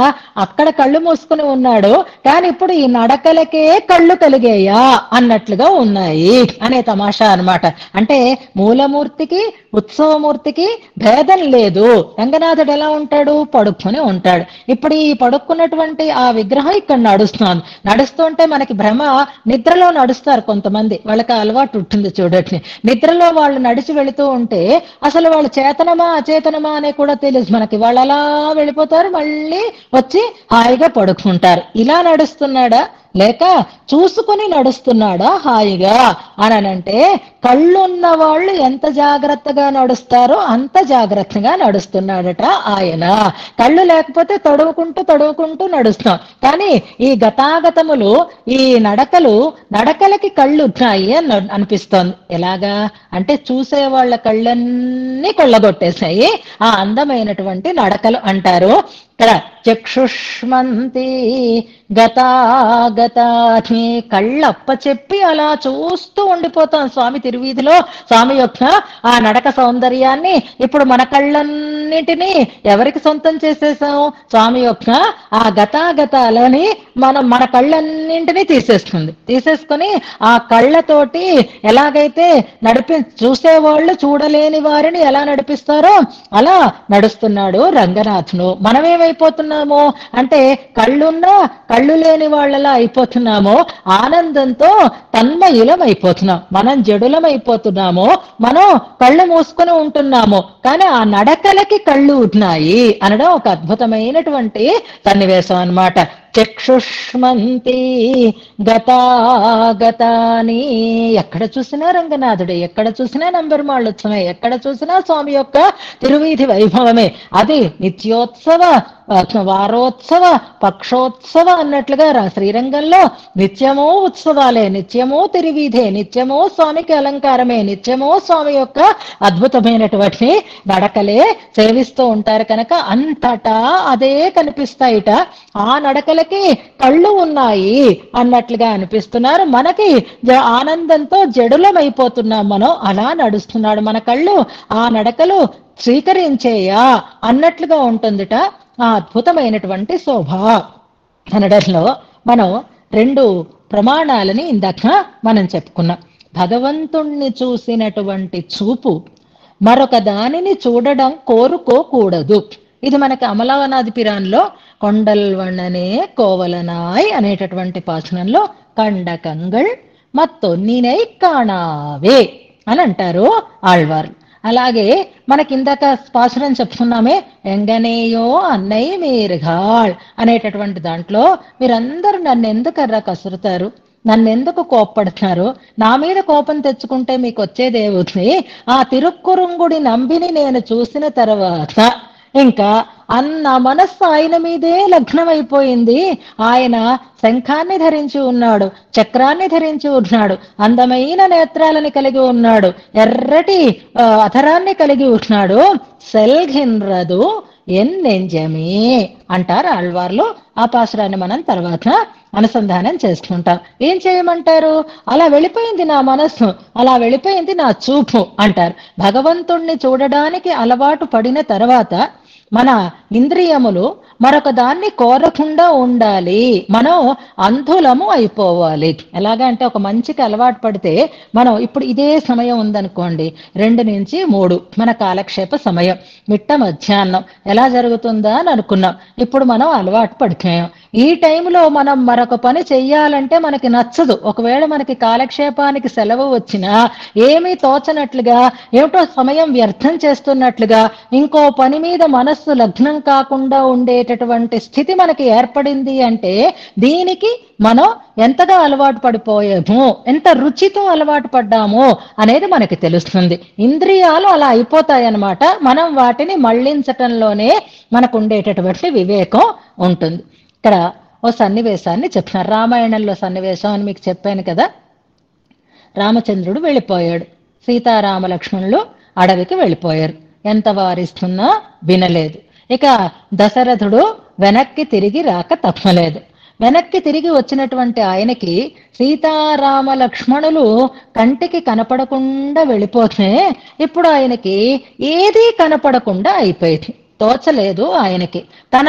Speaker 1: అక్కడ కళ్ళు మూసుకుని ఉన్నాడు, కానీ ఇప్పుడు ఈ నడకలకే కళ్ళు కలిగేయా అన్నట్లుగా ఉన్నాయి అనే తమాషా అన్నమాట. అంటే మూలమూర్తికి ఉత్సవమూర్తికి భేదం లేదు. రంగనాథుడు ఎలా ఉంటాడు? పడుకొని ఉంటాడు. ఇప్పుడు ఈ పడుకున్నటువంటి ఆ విగ్రహం ఇక్కడ నడుస్తుంది. నడుస్తుంటే మనకి భ్రమ, నిద్రలో నడుస్తారు కొంతమంది, వాళ్ళకి అలవాటు ఉంటుంది చూడండి. నిద్రలో వాళ్ళు నడిచి వెళుతూ ఉంటే అసలు వాళ్ళు చేతనమా అచేతనమా అనే కూడా తెలియదు మనకి. వాళ్ళు అలా వెళ్ళిపోతారు, మళ్ళీ వచ్చి హాయిగా పడుకుంటారు. ఇలా నడుస్తున్నాడా లేక చూసుకుని నడుస్తున్నాడా హాయిగా అనంటే, కళ్ళున్న వాళ్ళు ఎంత జాగ్రత్తగా నడుస్తారో అంత జాగ్రత్తగా నడుస్తున్నాడట ఆయన. కళ్ళు లేకపోతే తడువుకుంటూ నడుస్తాం. కానీ ఈ గతాగతములు, ఈ నడకలకి కళ్ళు ఉన్నాయి అని అనిపిస్తోంది. ఎలాగా అంటే చూసే వాళ్ళ కళ్ళన్నీ కొల్లగొట్టేశాయి ఆ అందమైనటువంటి నడకలు అంటారు. ఇక్కడ చక్షుష్మంతి గతాగతాని, కళ్ళప్ప చెప్పి అలా చూస్తూ ఉండిపోతాం స్వామి తిరువీధిలో. స్వామి యొక్క ఆ నడక సౌందర్యాన్ని ఇప్పుడు మన కళ్ళన్నింటినీ ఎవరికి సొంతం చేసేసాం? స్వామి యొక్క ఆ గతాగతాలని మన కళ్ళన్నింటినీ తీసేసుకొని ఆ కళ్ళతోటి ఎలాగైతే చూసేవాళ్ళు చూడలేని వారిని ఎలా నడిపిస్తారో అలా నడుస్తున్నాడు రంగనాథును. మనమేమైపోతున్నాము అంటే కళ్ళున్నా కళ్ళు లేని వాళ్ళలా అయిపోతున్నాము. ఆనందంతో తన్మయులం అయిపోతున్నాం. మనం జడులం అయిపోతున్నాము. మనం కళ్ళు మూసుకొని ఉంటున్నాము, కానీ ఆ నడకలకి కళ్ళు ఉన్నాయి అనడం ఒక అద్భుతమైనటువంటి సన్నివేశం అన్నమాట. చక్షుష్మంతి గతాగతాని, ఎక్కడ చూసినా రంగనాథుడే, ఎక్కడ చూసినా నంబెరుమాళ్ళుత్సవమే, ఎక్కడ చూసినా స్వామి యొక్క తిరువీధి వైభవమే. అది నిత్యోత్సవ, వారోత్సవ, పక్షోత్సవ అన్నట్లుగా శ్రీరంగంలో నిత్యమూ ఉత్సవాలే, నిత్యమూ తిరువీధే, నిత్యమూ స్వామికి అలంకారమే, నిత్యమూ స్వామి యొక్క అద్భుతమైనటువంటి నడకలే సేవిస్తూ ఉంటారు కనుక అంతటా అదే కనిపిస్తాయిట. ఆ నడకలకి కళ్ళు ఉన్నాయి అన్నట్లుగా అనిపిస్తున్నారు. మనకి ఆనందంతో జడులమైపోతున్నాం మనం. అలా నడుస్తున్నాడు మన కళ్ళు, ఆ నడకలు స్వీకరించేయా అన్నట్లుగా ఉంటుందిట ఆ అద్భుతమైనటువంటి శోభ అనడంలో. మనం 2 ప్రమాణాలని ఇందాక మనం చెప్పుకున్నాం. భగవంతుణ్ణి చూసినటువంటి చూపు మరొక దానిని చూడడం కోరుకోకూడదు. ఇది మనకి అమలావనాది పిరాన్లో కొండల్వణనే కోవలనాయ్ అనేటటువంటి పాసనంలో కండకంగళ్ మత్తొన్నినై కాణావే అని అంటారు ఆళ్వారు. అలాగే మనకి ఇందాక పాసురం చెప్పుకున్నామే, ఎంగనేయో అన్నయ్య మీరుగాళ్ అనేటటువంటి దాంట్లో మీరందరూ నన్ను ఎందుకర్రా కసురుతారు, నన్నెందుకు కోప్పడుతున్నారు, నా మీద కోపం తెచ్చుకుంటే మీకు వచ్చేదేవుతుంది, ఆ తిరుక్కురుంగుడి నంబిని నేను చూసిన తర్వాత ఇంకా నా మనస్సు ఆయన మీదే లగ్నమైపోయింది. ఆయన శంఖాన్ని ధరించి ఉన్నాడు, చక్రాన్ని ధరించి ఉన్నాడు, అందమైన నేత్రాలని కలిగి ఉన్నాడు, ఎర్రటి అధరాన్ని కలిగి ఉన్నాడు. సెల్ఘిన్రదు ఎన్నెంజమే అంటారు ఆళ్వార్లు. ఆ పాసురాన్ని మనం తర్వాత అనుసంధానం చేసుకుంటాం. ఏం చేయమంటారు? అలా వెళ్ళిపోయింది నా మనస్సు, అలా వెళ్ళిపోయింది నా చూపు అంటారు. భగవంతుణ్ణి చూడడానికి అలవాటు పడిన తర్వాత మన ఇంద్రియములు మరొక దాన్ని కోరకుండా ఉండాలి. మనం అంధులము అయిపోవాలి. ఎలాగా అంటే ఒక మంచికి అలవాటు పడితే మనం ఇప్పుడు ఇదే సమయం ఉందనుకోండి, 2 నుంచి 3 మన కాలక్షేప సమయం, మిట్ట మధ్యాహ్నం ఎలా జరుగుతుందా అని అనుకున్నాం. ఇప్పుడు మనం అలవాటు పడిపోయాం. ఈ టైంలో మనం మరొక పని చెయ్యాలంటే మనకి నచ్చదు. ఒకవేళ మనకి కాలక్షేపానికి సెలవు వచ్చినా ఏమీ తోచనట్లుగా, ఏమిటో సమయం వ్యర్థం చేస్తున్నట్లుగా, ఇంకో పని మీద మనస్సు లగ్నం కాకుండా ఉండేటటువంటి స్థితి మనకి ఏర్పడింది అంటే దీనికి మనం ఎంతగా అలవాటు పడిపోయాము, ఎంత రుచితో అలవాటు పడ్డాము అనేది మనకి తెలుస్తుంది. ఇంద్రియాలు అలా అయిపోతాయన్నమాట. మనం వాటిని మళ్లించటంలోనే మనకు ఉండేటటువంటి వివేకం ఉంటుంది. ఇక్కడ ఓ సన్నివేశాన్ని చెప్తున్నారు. రామాయణంలో సన్నివేశం అని మీకు చెప్పాను కదా. రామచంద్రుడు వెళ్ళిపోయాడు, సీతారామ లక్ష్మణులు అడవికి వెళ్ళిపోయారు. ఎంత వారిస్తున్నా వినలేదు. ఇక దశరథుడు వెనక్కి తిరిగి రాక తప్పలేదు. వెనక్కి తిరిగి వచ్చినటువంటి ఆయనకి సీతారామ లక్ష్మణులు కంటికి కనపడకుండా వెళ్ళిపోతే ఇప్పుడు ఆయనకి ఏదీ కనపడకుండా అయిపోయింది. తోచలేదు ఆయనకి, తన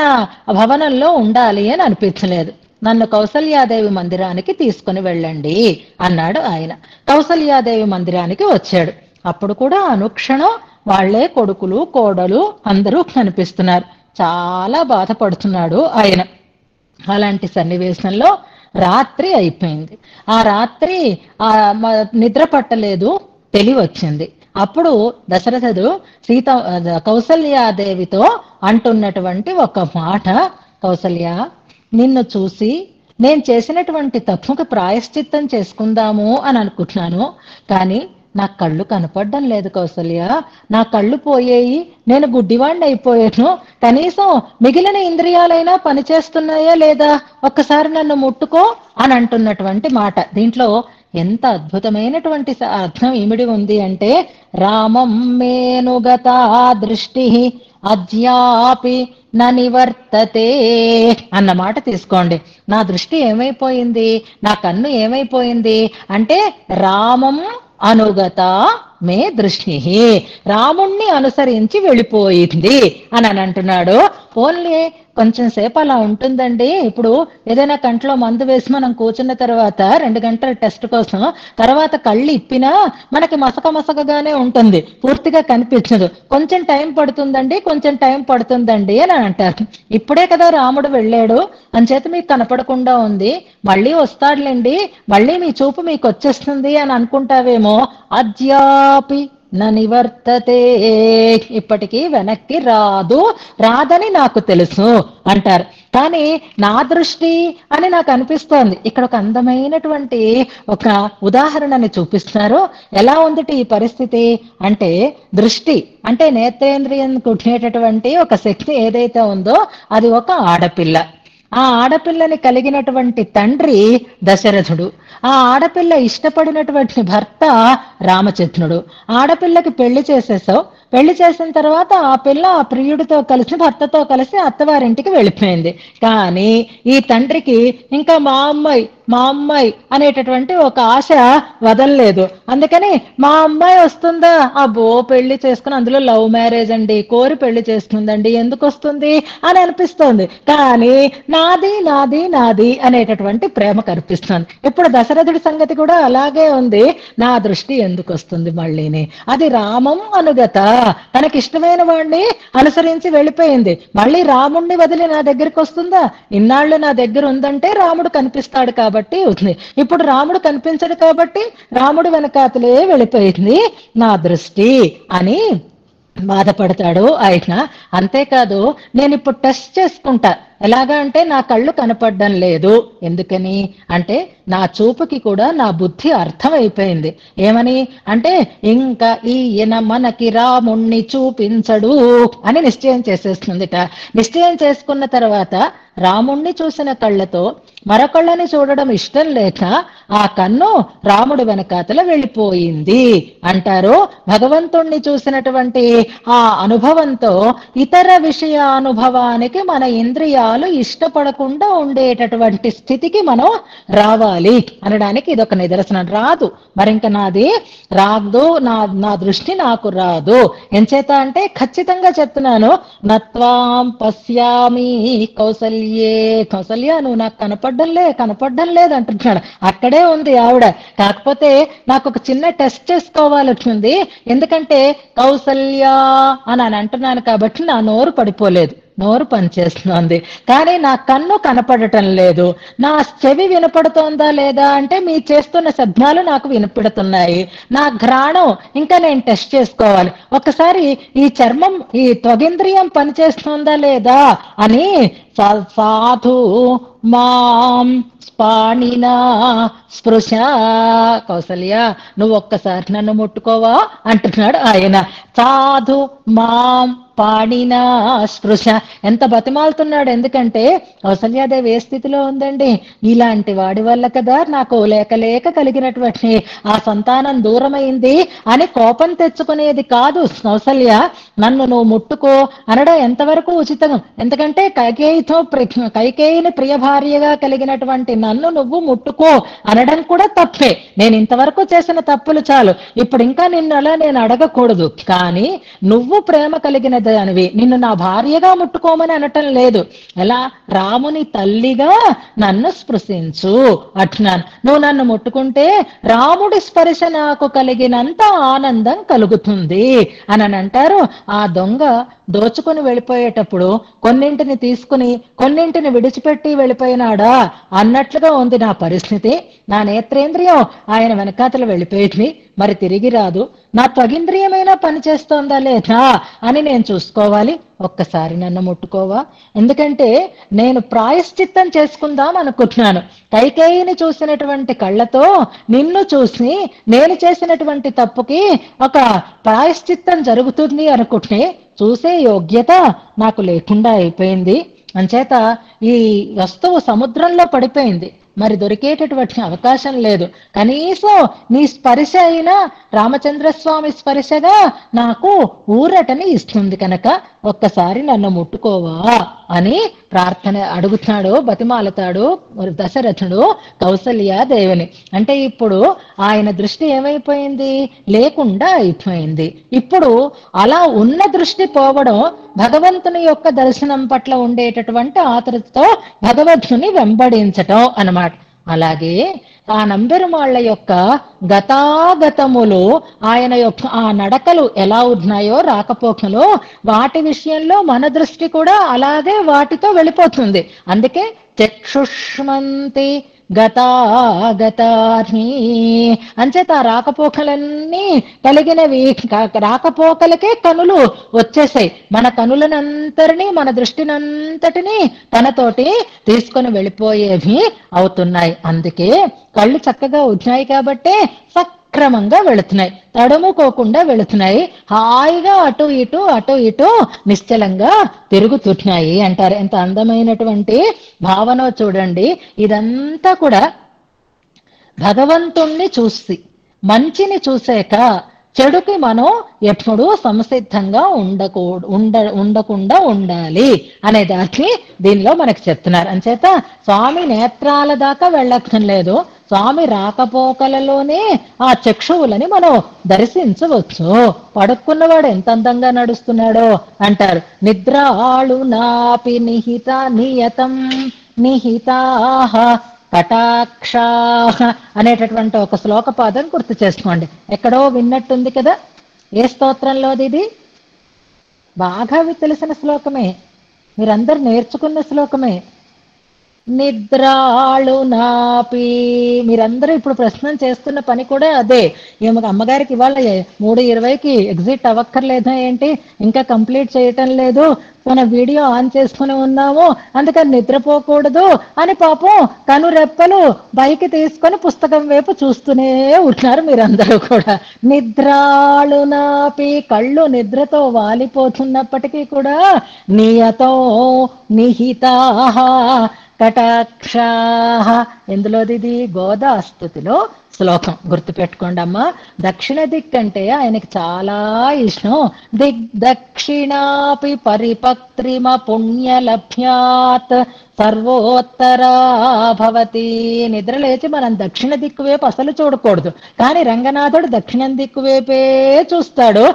Speaker 1: భవనంలో ఉండాలి అని అనిపించలేదు. నన్ను కౌసల్యాదేవి మందిరానికి తీసుకుని వెళ్ళండి అన్నాడు ఆయన. కౌసల్యాదేవి మందిరానికి వచ్చాడు. అప్పుడు కూడా అనుక్షణం వాళ్లే కొడుకులు కోడలు అందరూ కనిపిస్తున్నారు. చాలా బాధపడుతున్నాడు ఆయన. అలాంటి సన్నివేశంలో రాత్రి అయిపోయింది. ఆ రాత్రి నిద్ర పట్టలేదు, తెలివి వచ్చింది. అప్పుడు దశరథుడు కౌసల్యాదేవితో అంటున్నటువంటి ఒక మాట, కౌసల్య, నిన్ను చూసి నేను చేసినటువంటి తప్పుకి ప్రాయశ్చిత్తం చేసుకుందాము అని అనుకుంటున్నాను, కానీ నా కళ్ళు కనపడడం లేదు కౌసల్య. నా కళ్ళు పోయేయి, నేను గుడ్డివాణ్ణి అయిపోయాను. కనీసం మిగిలిన ఇంద్రియాలైనా పనిచేస్తున్నాయా లేదా, ఒక్కసారి నన్ను ముట్టుకో అని అంటున్నటువంటి మాట. దీంట్లో ఎంత అద్భుతమైనటువంటి అర్థం ఇమిడి ఉంది అంటే, రామం మేనుగతా దృష్టి అద్యాపి నా నివర్తతే అన్న మాట తీసుకోండి. నా దృష్టి ఏమైపోయింది, నా కన్ను ఏమైపోయింది అంటే, రామం అనుగత మే దృష్టి, రాముణ్ణి అనుసరించి వెళ్ళిపోయింది అని అంటున్నాడు. ఓన్లీ కొంచెం సేపు అలా ఉంటుందండి. ఇప్పుడు ఏదైనా కంట్లో మందు వేసి మనం కూర్చున్న తర్వాత 2 గంటల టెస్ట్ కోసం తర్వాత కళ్ళు ఇప్పినా మనకి మసకగానే ఉంటుంది, పూర్తిగా కనిపించదు. కొంచెం టైం పడుతుందండి, కొంచెం టైం పడుతుందండి అని అంటారు. ఇప్పుడే కదా రాముడు వెళ్ళాడు, అంచేత మీకు కనపడకుండా ఉంది, మళ్ళీ వస్తాడులేండి, మళ్ళీ మీ చూపు మీకు వచ్చేస్తుంది అని అనుకుంటావేమో. అద్యాపి నా నివర్తతే, ఇప్పటికీ వెనక్కి రాదని నాకు తెలుసు అంటారు. కానీ నా దృష్టి అని నాకు అనిపిస్తోంది. ఇక్కడ ఒక అందమైనటువంటి ఒక ఉదాహరణని చూపిస్తున్నారు. ఎలా ఉందిటి ఈ పరిస్థితి అంటే, దృష్టి అంటే నేత్రేంద్రియం కుట్టేటటువంటి ఒక శక్తి ఏదైతే ఉందో అది ఒక ఆడపిల్ల. ఆ ఆడపిల్లని కలిగినటువంటి తండ్రి దశరథుడు. ఆ ఆడపిల్ల ఇష్టపడినటువంటి భర్త రామచంద్రుడు. ఆడపిల్లకి పెళ్లి చేసేసావు, పెళ్లి చేసిన తర్వాత ఆ పిల్ల ఆ ప్రియుడితో కలిసి భర్తతో కలిసి అత్తవారింటికి వెళ్ళిపోయింది. కానీ ఈ తండ్రికి ఇంకా మా అమ్మాయి అనేటటువంటి ఒక ఆశ వదలలేదు. అందుకని మా అమ్మాయి వస్తుందా, అబ్బో పెళ్లి చేసుకుని, అందులో లవ్ మ్యారేజ్ అండి, కోరి పెళ్లి చేసుకుందండి, ఎందుకు వస్తుంది అని అనిపిస్తోంది. కానీ నాది నాది నాది అనేటటువంటి ప్రేమ కనిపిస్తుంది. ఇప్పుడు దశరథుడి సంగతి కూడా అలాగే ఉంది. నా దృష్టి ఎందుకు వస్తుంది మళ్ళీని, అది రామం అనుగత, తనకిష్టమైన వాడిని అనుసరించి వెళ్ళిపోయింది. మళ్ళీ రాముణ్ణి వదిలి నా దగ్గరికి వస్తుందా? ఇన్నాళ్ళు నా దగ్గర ఉందంటే రాముడు కనిపిస్తాడు కాబట్టి ఉంది. ఇప్పుడు రాముడు కనిపించడు కాబట్టి రాముడు వెనకాతలే వెళ్ళిపోయింది నా దృష్టి అని బాధపడతాడు ఆయన. అంతేకాదు, నేను ఇప్పుడు టెస్ట్ చేసుకుంటా. ఎలాగా అంటే, నా కళ్ళు కనపడడం లేదు. ఎందుకని అంటే, నా చూపుకి కూడా నా బుద్ధి అర్థమైపోయింది. ఏమని అంటే, ఇంకా ఈయన మనకి రాముణ్ణి చూపించడు అని నిశ్చయం చేసేస్తుందిట. నిశ్చయం చేసుకున్న తర్వాత రాముణ్ణి చూసిన కళ్ళతో మరొకళ్ళని చూడడం ఇష్టం లేక ఆ కన్ను రాముడు వెనకాతల వెళ్ళిపోయింది అంటారు. భగవంతుణ్ణి చూసినటువంటి ఆ అనుభవంతో ఇతర విషయ అనుభవానికి మన ఇంద్రియాలు ఇష్టపడకుండా ఉండేటటువంటి స్థితికి మనం రావాలి అనడానికి ఇదొక నిదర్శనం. రాదు మరింక నాది రాదు, నా దృష్టి నాకు రాదు. ఎంచేత అంటే ఖచ్చితంగా చెప్తున్నాను, నత్వాం పశ్యామి కౌసల్య, నువ్వు నాకు కనపడ్డం లేదు అంటున్నాడు. అక్కడే ఉంది ఆవిడ. కాకపోతే నాకు ఒక చిన్న టెస్ట్ చేసుకోవాల్సింది. ఎందుకంటే కౌసల్య అని అంటున్నాను కాబట్టి నా నోరు పడిపోలేదు, నోరు పనిచేస్తుంది. కానీ నా కన్ను కనపడటం లేదు. నా చెవి వినపడుతోందా లేదా అంటే, మీ చేస్తున్న శబ్దాలు నాకు వినపడుతున్నాయి. నా ఘ్రాణం ఇంకా నేను టెస్ట్ చేసుకోవాలి. ఒకసారి ఈ చర్మం, ఈ త్వగింద్రియం పనిచేస్తుందా లేదా అని సాధు మాం పాణినా స్పృశ, కౌసల్య నువ్వు ఒక్కసారి నన్ను ముట్టుకోవా అంటున్నాడు ఆయన. సాధు మాం పాడినా స్పృశ. ఎంత బతిమాలుతున్నాడు! ఎందుకంటే కౌసల్యాదేవి ఏ స్థితిలో ఉందండి? ఇలాంటి వాడి వల్ల కదా నాకు లేక లేక కలిగినటువంటి ఆ సంతానం దూరమైంది అని కోపం తెచ్చుకునేది కాదు కౌసల్య. నన్ను నువ్వు ముట్టుకో అనడం ఎంతవరకు ఉచితం? ఎందుకంటే కైకేయిని ప్రియ భార్యగా కలిగినటువంటి నన్ను నువ్వు ముట్టుకో అనడం కూడా తప్పే. నేను ఇంతవరకు చేసిన తప్పులు చాలు, ఇప్పుడు ఇంకా నిన్ను అలా నేను అడగకూడదు. కానీ నువ్వు ప్రేమ కలిగిన దానివి, నిన్ను నా భార్యగా ముట్టుకోమని అనటం లేదు. ఎలా? రాముని తల్లిగా నన్ను స్పృశించు అంటున్నాను. నువ్వు నన్ను ముట్టుకుంటే రాముడి స్పర్శ నాకు కలిగినంత ఆనందం కలుగుతుంది అని అంటారు. ఆ దొంగ దోచుకుని వెళ్ళిపోయేటప్పుడు కొన్నింటిని తీసుకుని కొన్నింటిని విడిచిపెట్టి వెళ్ళిపోయినాడా అన్నట్లుగా ఉంది నా పరిస్థితి. నా నేత్రేంద్రియం ఆయన వెనకాతలు వెళ్ళిపోయింది, మరి తిరిగి రాదు. నా త్వగింద్రియమైనా పనిచేస్తోందా లేదా అని నేను చూసుకోవాలి. ఒక్కసారి నన్ను ముట్టుకోవా? ఎందుకంటే నేను ప్రాయశ్చిత్తం చేసుకుందాం అనుకుంటున్నాను. కైకేయిని చూసినటువంటి కళ్ళతో నిన్ను చూసి నేను చేసినటువంటి తప్పుకి ఒక ప్రాయశ్చిత్తం జరుగుతుంది అనుకుంటే చూసే యోగ్యత నాకు లేకుండా అయిపోయింది. అంచేత ఈ వస్తువు సముద్రంలో పడిపోయింది, మరి దొరికేటటువంటి అవకాశం లేదు. కనీసం నీ స్పర్శ అయినా రామచంద్రస్వామి స్పర్శగా నాకు ఊరటని ఇస్తుంది కనుక ఒక్కసారి నన్ను ముట్టుకోవా అని ప్రార్థన అడుగుతున్నాడు, బతిమాలతాడు దశరథుడు కౌసల్యాదేవిని. అంటే ఇప్పుడు ఆయన దృష్టి ఏమైపోయింది? లేకుండా అయిపోయింది. ఇప్పుడు అలా ఉన్న దృష్టి పోవడం భగవంతుని యొక్క దర్శనం పట్ల ఉండేటటువంటి ఆతృతతో భగవంతుని వెంబడించటం అన్నమాట. అలాగే ఆ నంబెరుమాళ్ల యొక్క గతాగతములు, ఆయన యొక్క ఆ నడకలు ఎలా ఉన్నాయో రాకపోకలు, వాటి విషయంలో మన దృష్టి కూడా అలాగే వాటితో వెళ్ళిపోతుంది. అందుకే చక్షుష్మంతి గతాగతాని అంచేత ఆ రాకపోకలన్నీ కలిగినవి. రాకపోకలకే కనులు వచ్చేసాయి. మన కనులనంతరినీ మన దృష్టినంతటినీ తనతోటి తీసుకొని వెళ్ళిపోయేవి అవుతున్నాయి. అందుకే కళ్ళు చక్కగా ఉన్నాయి కాబట్టే సక్రమంగా వెళుతున్నాయి, తడుముకోకుండా వెళుతున్నాయి, హాయిగా అటు ఇటు నిశ్చలంగా తిరుగుతున్నాయి అంటారు. ఎంత అందమైనటువంటి భావన చూడండి. ఇదంతా కూడా భగవంతుణ్ణి చూసి మంచిని చూసాక చెడుకి మనం ఎప్పుడూ సంసిద్ధంగా ఉండకుండా ఉండాలి అనే దాన్ని దీనిలో మనకు చెప్తున్నారు. అంచేత స్వామి నేత్రాల దాకా వెళ్ళక్కర్లేదు, స్వామి రాకపోకలలోనే ఆ చక్షువులని మనం దర్శించవచ్చు. పడుకున్నవాడు ఎంత అందంగా నడుస్తున్నాడో అంటారు. నిద్రాళు నాపి నిహిత నియతం నిహితాహ కటాక్షాహ అనేటటువంటి ఒక శ్లోక పాదం గుర్తు చేసుకోండి. ఎక్కడో విన్నట్టుంది కదా, ఏ స్తోత్రంలోది? ఇది బాగా తెలిసిన శ్లోకమే, మీరందరూ నేర్చుకున్న శ్లోకమే. నిద్రాళు నాపి. మీరందరూ ఇప్పుడు ప్రశ్న చేస్తున్న పని కూడా అదే. ఏమో అమ్మగారికి ఇవాళ 3:20కి ఎగ్జిట్ అవ్వక్కర్లేదా ఏంటి, ఇంకా కంప్లీట్ చేయటం లేదు, మన వీడియో ఆన్ చేసుకుని ఉన్నాము అందుకని నిద్రపోకూడదు అని పాపం కనురెప్పలు పైకి తీసుకొని పుస్తకం వైపు చూస్తూనే ఉంటున్నారు మీరందరూ కూడా. నిద్రాళు నాపి, కళ్ళు నిద్రతో వాలిపోతున్నప్పటికీ కూడా నియతో నిహితాహ కటాక్షాహ. ఎందులోది? ఇది గోదాస్తుతిలో శ్లోకం, గుర్తుపెట్టుకోండి అమ్మా. దక్షిణ దిక్కంటే ఆయనకి చాలా ఇష్టం. దక్షిణాపి పరిపక్త్రిమ పుణ్యలభ్యాత్ సర్వోత్తరా భవతి. నిద్ర లేచి మనం దక్షిణ దిక్కు వైపు అసలు చూడకూడదు, కానీ రంగనాథుడు దక్షిణం దిక్కు వైపే చూస్తాడు,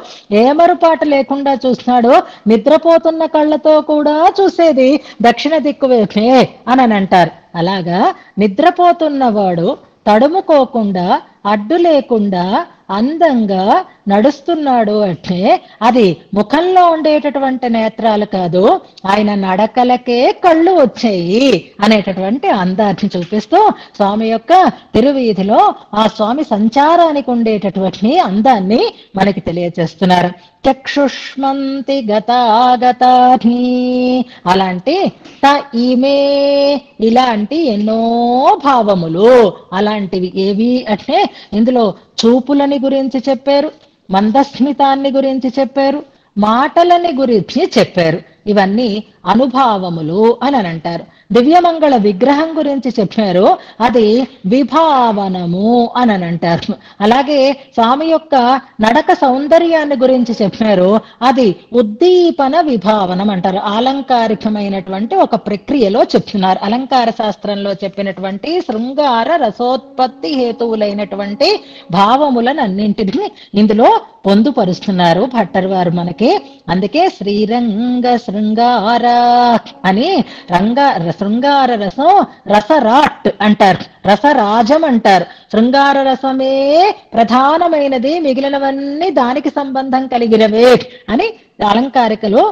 Speaker 1: ఏమరుపాటు లేకుండా చూస్తాడు. నిద్రపోతున్న కళ్ళతో కూడా చూసేది దక్షిణ దిక్కు వైపే అని అంటారు. అలాగా నిద్రపోతున్నవాడు తడుముకోకుండా అడ్డు లేకుండా అందంగా నడుస్తున్నాడు అంటే అది ముఖంలో ఉండేటటువంటి నేత్రాలు కాదు, ఆయన నడకలకే కళ్ళు వచ్చాయి అనేటటువంటి అందాన్ని చూపిస్తూ స్వామి యొక్క తిరువీధిలో ఆ స్వామి సంచారానికి ఉండేటటువంటి అందాన్ని మనకి తెలియజేస్తున్నారు. చక్షుష్మంతి గతాగతాని. అలాంటి ఈమె ఇలాంటి ఎన్నో భావములు, అలాంటివి ఏవి అంటే ఇందులో చూపులని గురించి చెప్పారు, మందస్మితాన్ని గురించి చెప్పారు, మాటలని గురించి చెప్పారు. ఇవన్నీ అనుభావములు అని అంటారు. దివ్యమంగళ విగ్రహం గురించి చెప్పారు, అది విభావనము అని అంటారు. అలాగే స్వామి యొక్క నడక సౌందర్యాన్ని గురించి చెప్పారు, అది ఉద్దీపన విభావనం అంటారు. అలంకారికమైనటువంటి ఒక ప్రక్రియలో చెప్తున్నారు. అలంకార శాస్త్రంలో చెప్పినటువంటి శృంగార రసోత్పత్తి హేతువులైనటువంటి భావములను అన్నింటినీ ఇందులో పొందుపరుస్తున్నారు భట్టర్ వారు మనకి. అందుకే శ్రీరంగ శృంగార అని శృంగార రసం రసరాట్ అంటారు, రసరాజం అంటారు. శృంగార రసమే ప్రధానమైనది, మిగిలినవన్నీ దానికి సంబంధం కలిగినవే అని అలంకారికలో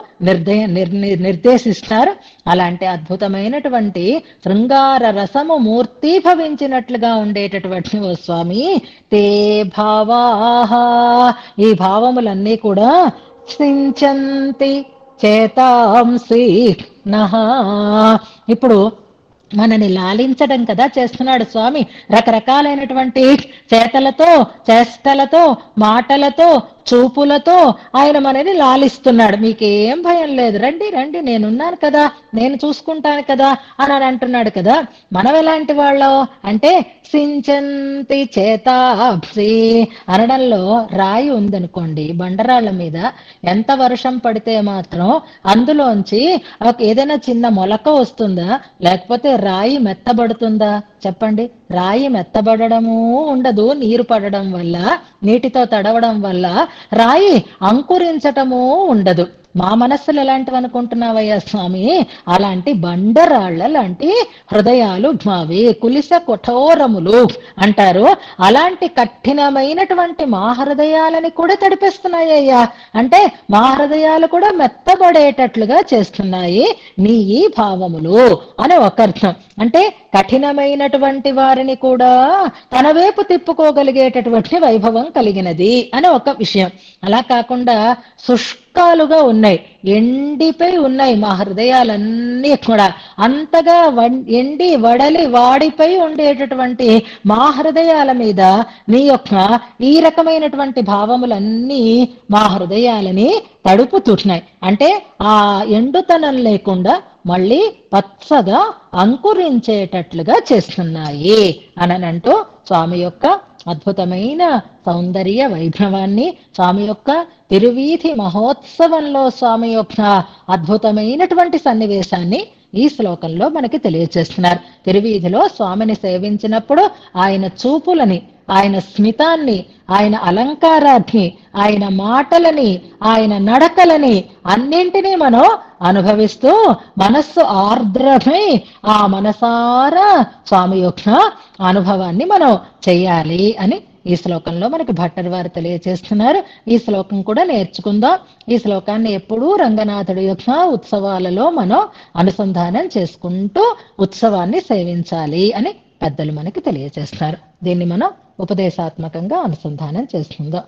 Speaker 1: నిర్దేశిస్తారు. అలాంటి అద్భుతమైనటువంటి శృంగార రసము మూర్తీభవించినట్లుగా ఉండేటటువంటి ఓ స్వామి, తే భావాహ, ఈ భావములన్నీ కూడా సించంతి చేతాంసి నహ, ఇప్పుడు మనని లాలించడం కదా చేస్తున్నాడు స్వామి. రకరకాలైనటువంటి చేతలతో, చేష్టలతో, మాటలతో, చూపులతో ఆయన మనని లాలిస్తున్నాడు. మీకేం భయం లేదు, రండి రండి, నేనున్నాను కదా, నేను చూసుకుంటాను కదా అని అంటున్నాడు కదా. మనం ఎలాంటి వాళ్ళం అంటే సించంతి చేతాప్సి అనడంలో రాయి ఉందనుకోండి, బండరాళ్ల మీద ఎంత వర్షం పడితే మాత్రం అందులోంచి ఏదైనా చిన్న మొలక వస్తుందా, లేకపోతే రాయి మెత్తబడుతుందా చెప్పండి? రాయి మెత్తబడము ఉండదు, నీరు పడడం వల్ల, నీటితో తడవడం వల్ల రాయి అంకురించటము ఉండదు. మా మనస్సులు ఎలాంటివి అనుకుంటున్నావయ్యా స్వామి? అలాంటి బండరాళ్ల లాంటి హృదయాలు మావి, కులిస కఠోరములు అంటారు. అలాంటి కఠినమైనటువంటి మా హృదయాలని కూడా తడిపేస్తున్నాయ్యా. అంటే మా హృదయాలు కూడా మెత్తబడేటట్లుగా చేస్తున్నాయి నీ ఈ భావములు అని ఒక అర్థం. అంటే కఠినమైనటువంటి వారిని కూడా తన వైపు తిప్పుకోగలిగేటటువంటి వైభవం కలిగినది అని ఒక విషయం. అలా కాకుండా శుష్కాలుగా ఉన్నాయి, ఎండిపోయి ఉన్నాయి మా హృదయాలన్నీ కూడా. అంతగా ఎండి వడలి వాడిపోయి ఉండేటటువంటి మా హృదయాల మీద నీ యొక్క ఈ రకమైనటువంటి భావములన్నీ మా హృదయాలని తడుపుతున్నాయి. అంటే ఆ ఎండుతనం లేకుండా మళ్ళీ పచ్చగా అంకురించేటట్లుగా చేస్తున్నాయి అనంటూ స్వామి యొక్క అద్భుతమైన సౌందర్య వైభవాన్ని, స్వామి యొక్క తిరువీధి మహోత్సవంలో స్వామి యొక్క అద్భుతమైనటువంటి సన్నివేశాన్ని ఈ శ్లోకంలో మనకి తెలియజేస్తున్నారు. తిరువీధిలో స్వామిని సేవించినప్పుడు ఆయన చూపులని, ఆయన స్మితాన్ని, ఆయన అలంకారాన్ని, ఆయన మాటలని, ఆయన నడకలని అన్నింటినీ మనం అనుభవిస్తూ మనస్సు ఆర్ద్రమై ఆ మనసారా స్వామి యొక్క అనుభవాన్ని మనం చెయ్యాలి అని ఈ శ్లోకంలో మనకి భట్టర్ వారు తెలియజేస్తున్నారు. ఈ శ్లోకం కూడా నేర్చుకుందాం. ఈ శ్లోకాన్ని ఎప్పుడూ రంగనాథుడి యొక్క ఉత్సవాలలో మనం అనుసంధానం చేసుకుంటూ ఉత్సవాన్ని సేవించాలి అని పెద్దలు మనకి తెలియజేస్తారు. దీన్ని మనం ఉపదేశాత్మకంగా అనుసంధానం చేసుకుందాం.